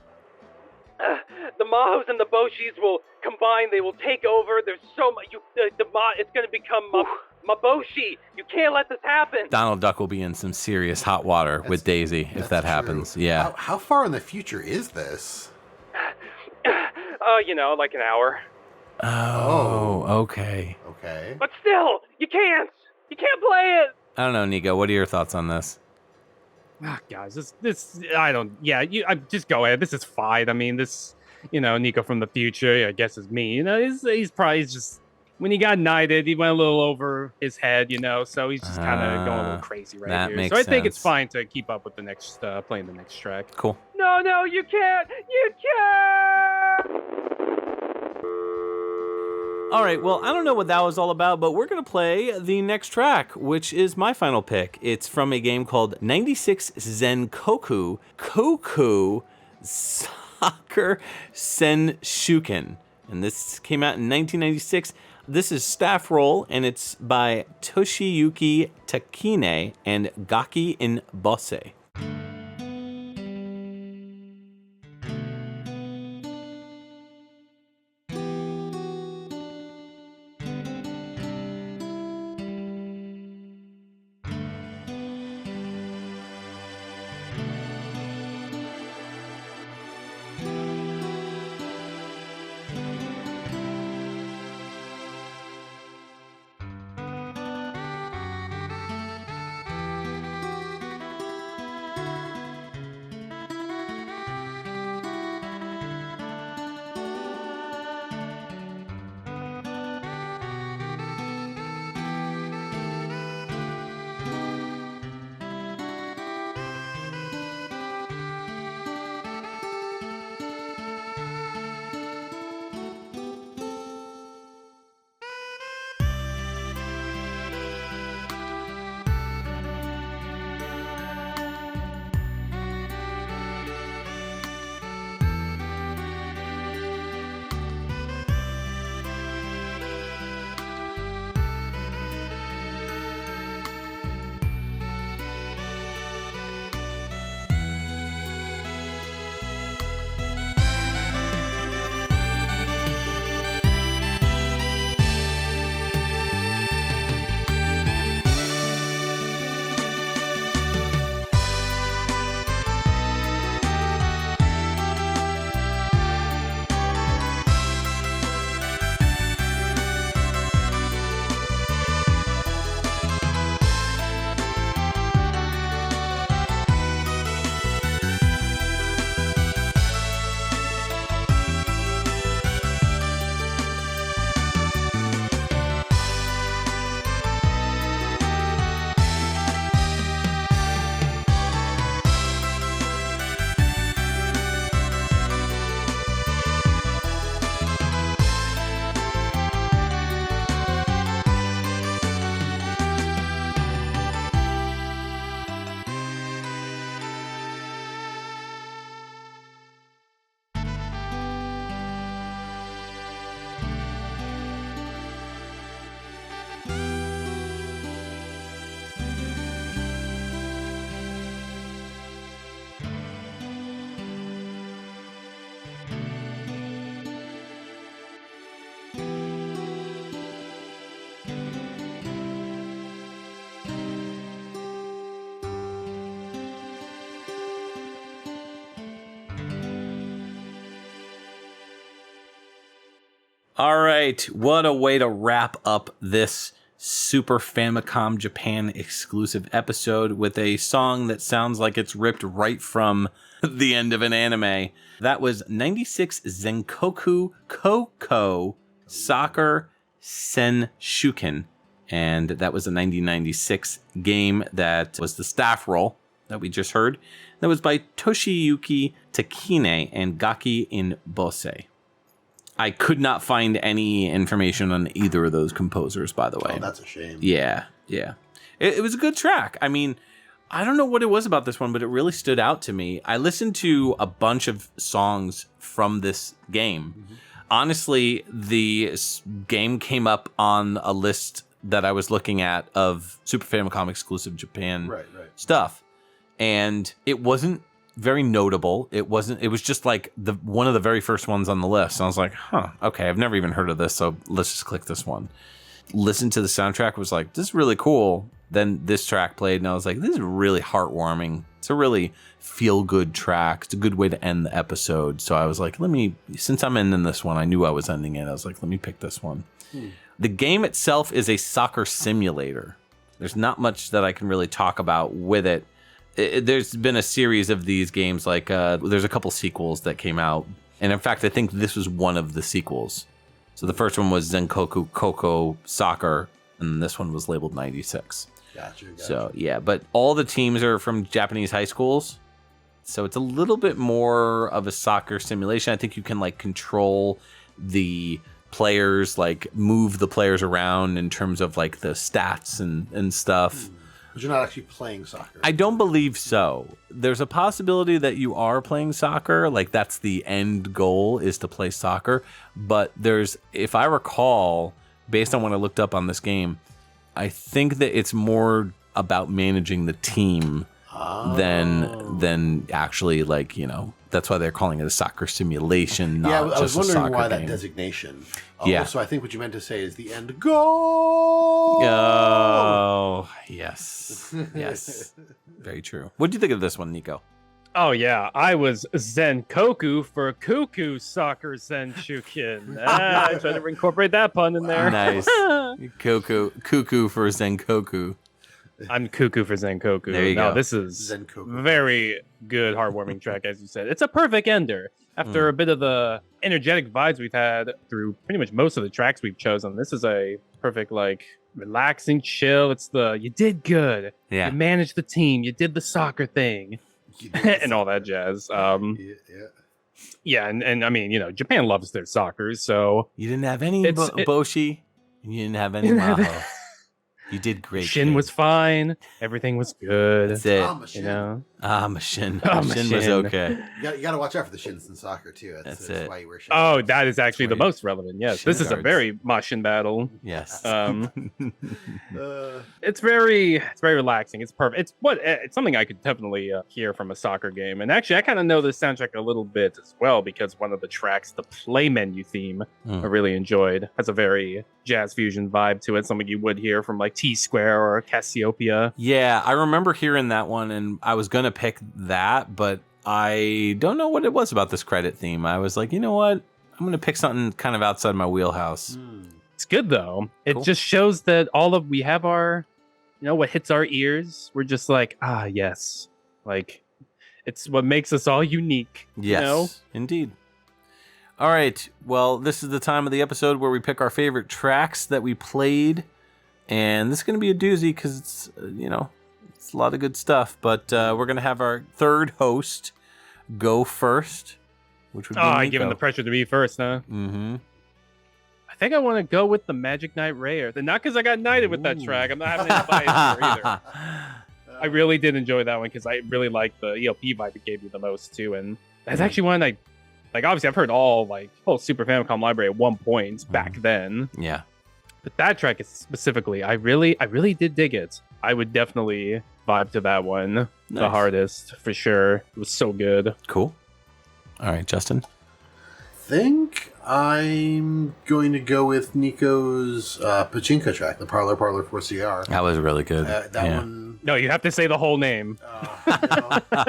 The Mahos and the Boshis will combine. They will take over. There's so much. It's going to become Maboshi. You can't let this happen. Donald Duck will be in some serious hot water with Daisy if that happens. Yeah. How far in the future is this? Like an hour. Oh, okay. Okay. But still, you can't play it. I don't know, Niko. What are your thoughts on this? Guys, just go ahead. This is fine. I mean, this, Niko from the future, I guess is me. He's probably just, when he got knighted, he went a little over his head, so he's just kind of going a little crazy right that here. makes So I think it's sense. fine to keep up with the next, playing the next track. Cool. No, you can't. You can't. All right, well, I don't know what that was all about, but we're going to play the next track, which is my final pick. It's from a game called 96 Zenkoku Koku Soccer Senshuken. And this came out in 1996. This is Staff Roll, and it's by Toshiyuki Takine and Gaki Inbose. All right, what a way to wrap up this Super Famicom Japan exclusive episode with a song that sounds like it's ripped right from the end of an anime. That was 96 Zenkoku Koko Soccer Senshuken. And that was a 1996 game that was the staff roll that we just heard. That was by Toshiyuki Takine and Gaki Inbose. I could not find any information on either of those composers, by the way. Oh, that's a shame. Yeah. It was a good track. I mean, I don't know what it was about this one, but it really stood out to me. I listened to a bunch of songs from this game. Mm-hmm. Honestly, the game came up on a list that I was looking at of Super Famicom exclusive Japan stuff. And it wasn't very notable. It was just like one of the very first ones on the list. And I was like, okay, I've never even heard of this, so let's just click this one. Listen to the soundtrack, was like, this is really cool. Then this track played, and I was like, this is really heartwarming. It's a really feel-good track. It's a good way to end the episode. So I was like, since I'm ending this one, I knew I was ending it. I was like, let me pick this one. The game itself is a soccer simulator. There's not much that I can really talk about with it. There's been a series of these games, like there's a couple sequels that came out. And in fact, I think this was one of the sequels. So the first one was Zenkoku Koko Soccer, and this one was labeled 96. Gotcha. So, yeah, but all the teams are from Japanese high schools. So it's a little bit more of a soccer simulation. I think you can, like, control the players, like, move the players around in terms of, like, the stats and stuff. But you're not actually playing soccer. I don't believe so. There's a possibility that you are playing soccer. Like, that's the end goal, is to play soccer. But if I recall, based on what I looked up on this game, I think that it's more about managing the team than actually, like, that's why they're calling it a soccer simulation, not just a soccer game. I was wondering why that designation. So I think what you meant to say is the end goal. Oh, yes. Yes. Very true. What do you think of this one, Niko? Oh, yeah. I was Zenkoku for Cuckoo Soccer Zenshuken. I tried to incorporate that pun in there. Nice. Cuckoo for Zenkoku. I'm Cuckoo for Zenkoku. There you go. This is Zenkoku. very good, heartwarming track, as you said. It's a perfect ender. After a bit of the energetic vibes we've had through pretty much most of the tracks we've chosen, this is a perfect, like, relaxing chill. It's you did good. Yeah. You managed the team. You did the soccer thing. And all that jazz. Yeah, and I mean, Japan loves their soccer, so... You didn't have any Boshi, and you didn't have any Maho. You did great. Shin was fine. Everything was good. That's it. Shin. Shin was okay. You got to watch out for the shins in soccer, too. That's it. why you wear shins. Oh, that is actually the most relevant, yes. This is a very Mashin battle. Yes. It's very relaxing. It's perfect. It's something I could definitely hear from a soccer game. And actually, I kind of know the soundtrack a little bit as well, because one of the tracks, the play menu theme, I really enjoyed. Has a very jazz fusion vibe to it, something you would hear from like T-Square or Cassiopeia. Yeah, I remember hearing that one, and I was going to pick that, but I don't know what it was about this credit theme. I was like, you know what? I'm going to pick something kind of outside my wheelhouse. It's good, though. Cool. It just shows that we have our, what hits our ears. We're just like, yes. Like, it's what makes us all unique. Yes, indeed. All right. Well, this is the time of the episode where we pick our favorite tracks that we played. And this is going to be a doozy because it's, it's a lot of good stuff. But we're going to have our third host go first, which would be Niko. Give him the pressure to be first, huh? Mm-hmm. I think I want to go with the Magic Knight Rare. Not because I got knighted with that track. I'm not having any bias here either. I really did enjoy that one because I really liked the ELP vibe it gave me the most, too. And that's actually one obviously I've heard whole Super Famicom library at one point back then. Yeah. But that track is specifically, I really did dig it. I would definitely vibe to that one the hardest, for sure. It was so good. Cool. All right, Justin? I think I'm going to go with Niko's Pachinko track, the Parlor 4CR. That was really good. That one... No, you have to say the whole name.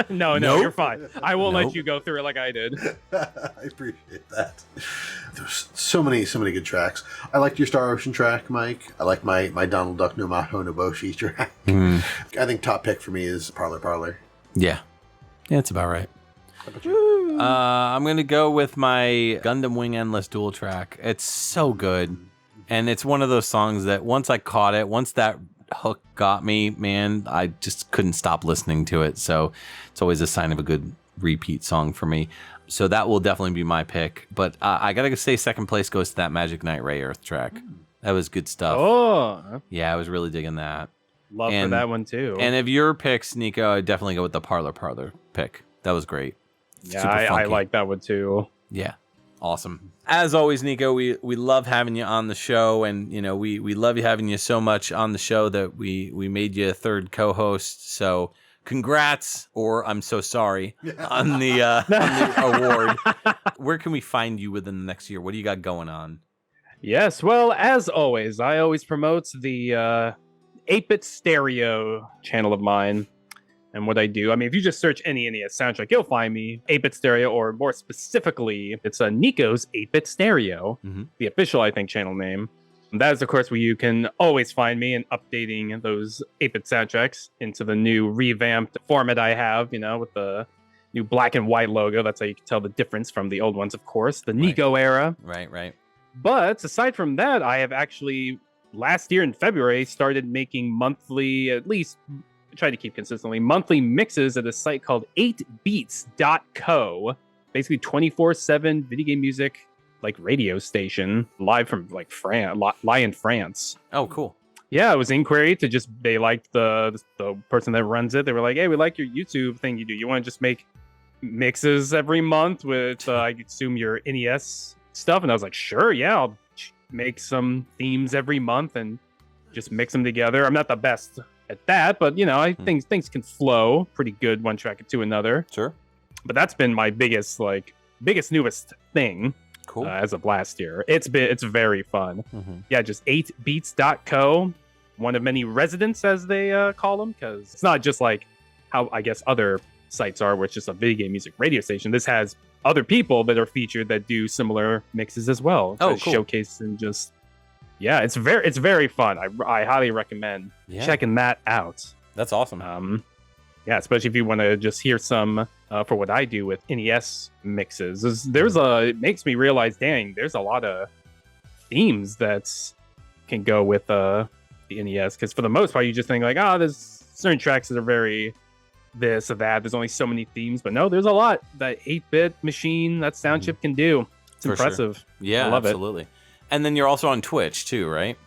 No, Nope. You're fine. I won't let you go through it like I did. I appreciate that. There's so many good tracks. I liked your Star Ocean track, Mike. I like my Donald Duck no Maho no Boshi track. I think top pick for me is Parlor. Yeah. Yeah, it's about right. I'm going to go with my Gundam Wing Endless Duel track. It's so good. And it's one of those songs that once I caught it, once that hook got me, man, I just couldn't stop listening to it. So it's always a sign of a good repeat song for me. So that will definitely be my pick. But I got to say second place goes to that Magic Knight Ray Earth track. That was good stuff. Oh. Yeah, I was really digging that. Love for that one, too. And of your picks, Niko, I'd definitely go with the Parlor pick. That was great. Yeah, I like that one, too. Yeah. Awesome. As always, Niko, we love having you on the show, and we love you having you so much on the show that we made you a third co-host. So congrats, or I'm so sorry, on the award. Where can we find you within the next year? What do you got going on? Yes, well, as always, I always promote the 8-Bit Stereo channel of mine. And what I do, I mean, if you just search any NES soundtrack, you'll find me, 8-Bit Stereo, or more specifically, it's Niko's 8-Bit Stereo, the official, I think, channel name. And that is, of course, where you can always find me and updating those 8-Bit soundtracks into the new revamped format I have, with the new black and white logo. That's how you can tell the difference from the old ones, of course, the Niko era. Right. But aside from that, I have actually, last year in February, started making monthly, at least try to keep consistently, monthly mixes at a site called 8beats.co. Basically 24/7 video game music, like radio station, live from like France. Oh, cool. Yeah, it was inquiry to just, they liked the person that runs it. They were like, hey, we like your YouTube thing you do. You want to just make mixes every month with, I assume, your NES stuff? And I was like, sure, yeah, I'll make some themes every month and just mix them together. I'm not the best at that, but I think things can flow pretty good one track to another. Sure. But that's been my biggest newest thing. Cool. As of last year. It's very fun. Yeah, just 8beats.co, one of many residents, as they call them, because it's not just like how I guess other sites are, where it's just a video game music radio station. This has other people that are featured that do similar mixes as well. Oh, cool. Showcase and just, yeah, it's very fun. I highly recommend checking that out. That's awesome. Yeah, especially if you want to just hear some for what I do with NES mixes. It makes me realize, dang, there's a lot of themes that can go with the NES, because for the most part you just think like, there's certain tracks that are very this or that. There's only so many themes, but no, there's a lot that 8-bit machine, that sound chip can do. It's impressive. Sure. Yeah, I love absolutely. it. And then you're also on Twitch too, right?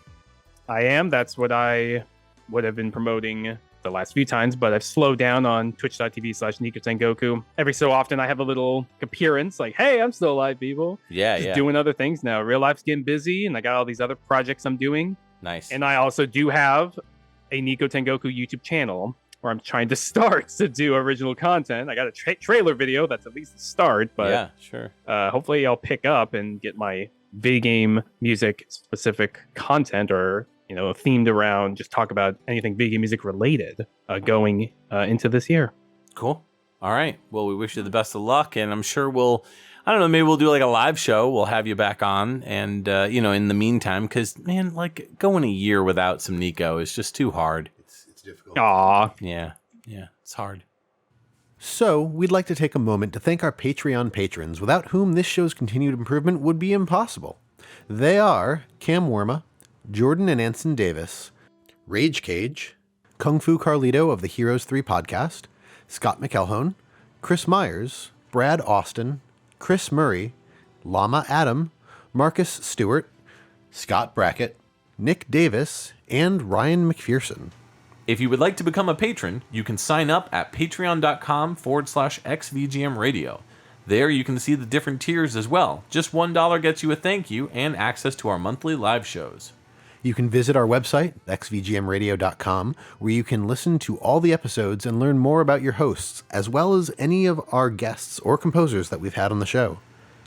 I am. That's what I would have been promoting the last few times, but I've slowed down on twitch.tv/NikoTengoku. Every so often I have a little appearance like, hey, I'm still alive, people. Yeah. Doing other things now. Real life's getting busy, and I got all these other projects I'm doing. Nice. And I also do have a NikoTengoku YouTube channel where I'm trying to start to do original content. I got a trailer video that's at least a start, but yeah, sure. Hopefully I'll pick up and get my video game music specific content, or themed around, just talk about anything video game music related going into this year. Cool. All right. Well, we wish you the best of luck, and I'm sure maybe we'll do like a live show. We'll have you back on, and in the meantime, because man, like going a year without some Niko is just too hard. It's difficult. Aw. Yeah, it's hard. So, we'd like to take a moment to thank our Patreon patrons, without whom this show's continued improvement would be impossible. They are Cam Worma, Jordan and Anson Davis, Rage Cage, Kung Fu Carlito of the Heroes 3 podcast, Scott McElhone, Chris Myers, Brad Austin, Chris Murray, Llama Adam, Marcus Stewart, Scott Brackett, Nick Davis, and Ryan McPherson. If you would like to become a patron, you can sign up at patreon.com/XVGM Radio. There you can see the different tiers as well. Just $1 gets you a thank you and access to our monthly live shows. You can visit our website, xvgmradio.com, where you can listen to all the episodes and learn more about your hosts, as well as any of our guests or composers that we've had on the show.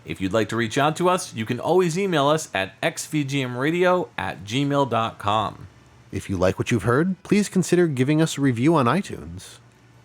If you'd like to reach out to us, you can always email us at xvgmradio@gmail.com. If you like what you've heard, please consider giving us a review on iTunes.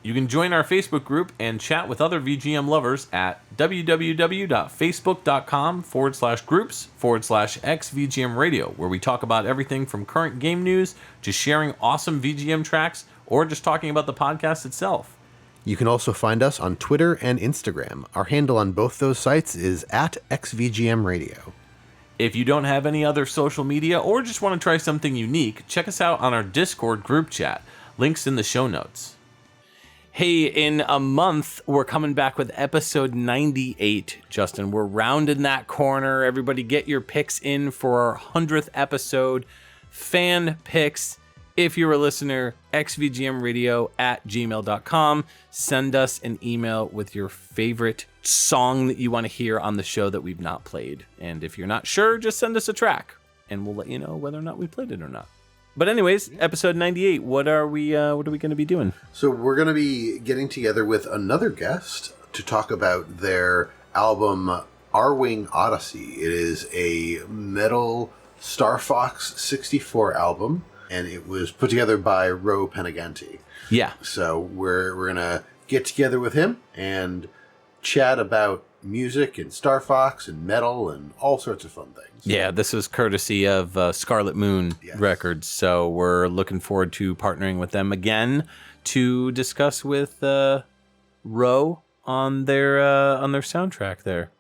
You can join our Facebook group and chat with other VGM lovers at www.facebook.com/groups/XVGM Radio, where we talk about everything from current game news to sharing awesome VGM tracks or just talking about the podcast itself. You can also find us on Twitter and Instagram. Our handle on both those sites is @XVGM Radio. If you don't have any other social media or just want to try something unique, check us out on our Discord group chat. Links in the show notes. Hey, in a month, we're coming back with episode 98, Justin. We're rounding that corner. Everybody get your picks in for our 100th episode. Fan picks. If you're a listener, xvgmradio@gmail.com. Send us an email with your favorite song that you want to hear on the show that we've not played. And if you're not sure, just send us a track, and we'll let you know whether or not we played it or not. But anyways, episode 98, what are we going to be doing? So we're going to be getting together with another guest to talk about their album R-Wing Odyssey. It is a metal Star Fox 64 album, and it was put together by Ro Penaganti. Yeah. So we're going to get together with him and chat about music and Star Fox and metal and all sorts of fun things. Yeah, this is courtesy of Scarlet Moon Records, so we're looking forward to partnering with them again to discuss with Ro on their soundtrack there,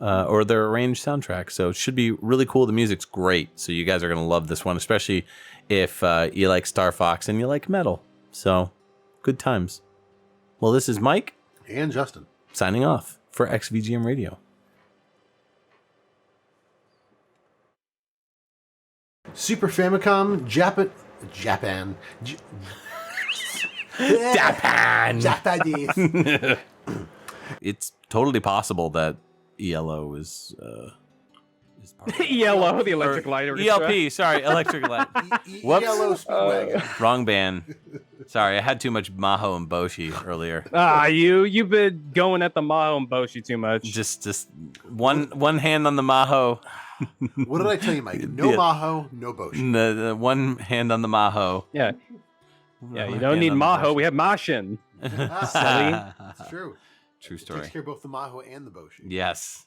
or their arranged soundtrack. So it should be really cool. The music's great, so you guys are gonna love this one, especially if you like Star Fox and you like metal. So good times. Well, this is Mike and Justin signing off for XVGM Radio. Super Famicom, Japan. Japanese. It's totally possible that ELO is part of ELO, the Electric Light Orchestra. ELP, sorry, Electric Light. Whoops. Yellow Speedwagon. Wrong band. Sorry, I had too much Maho and Boshi earlier. You've been going at the Maho and Boshi too much. Just one hand on the Maho. What did I tell you, Mike? No Maho, no Boshi. The one hand on the Maho. Yeah, you don't need Maho. We have Mashin. Silly. It's true. True It story. takes care of both the Maho and the Boshi. Yes.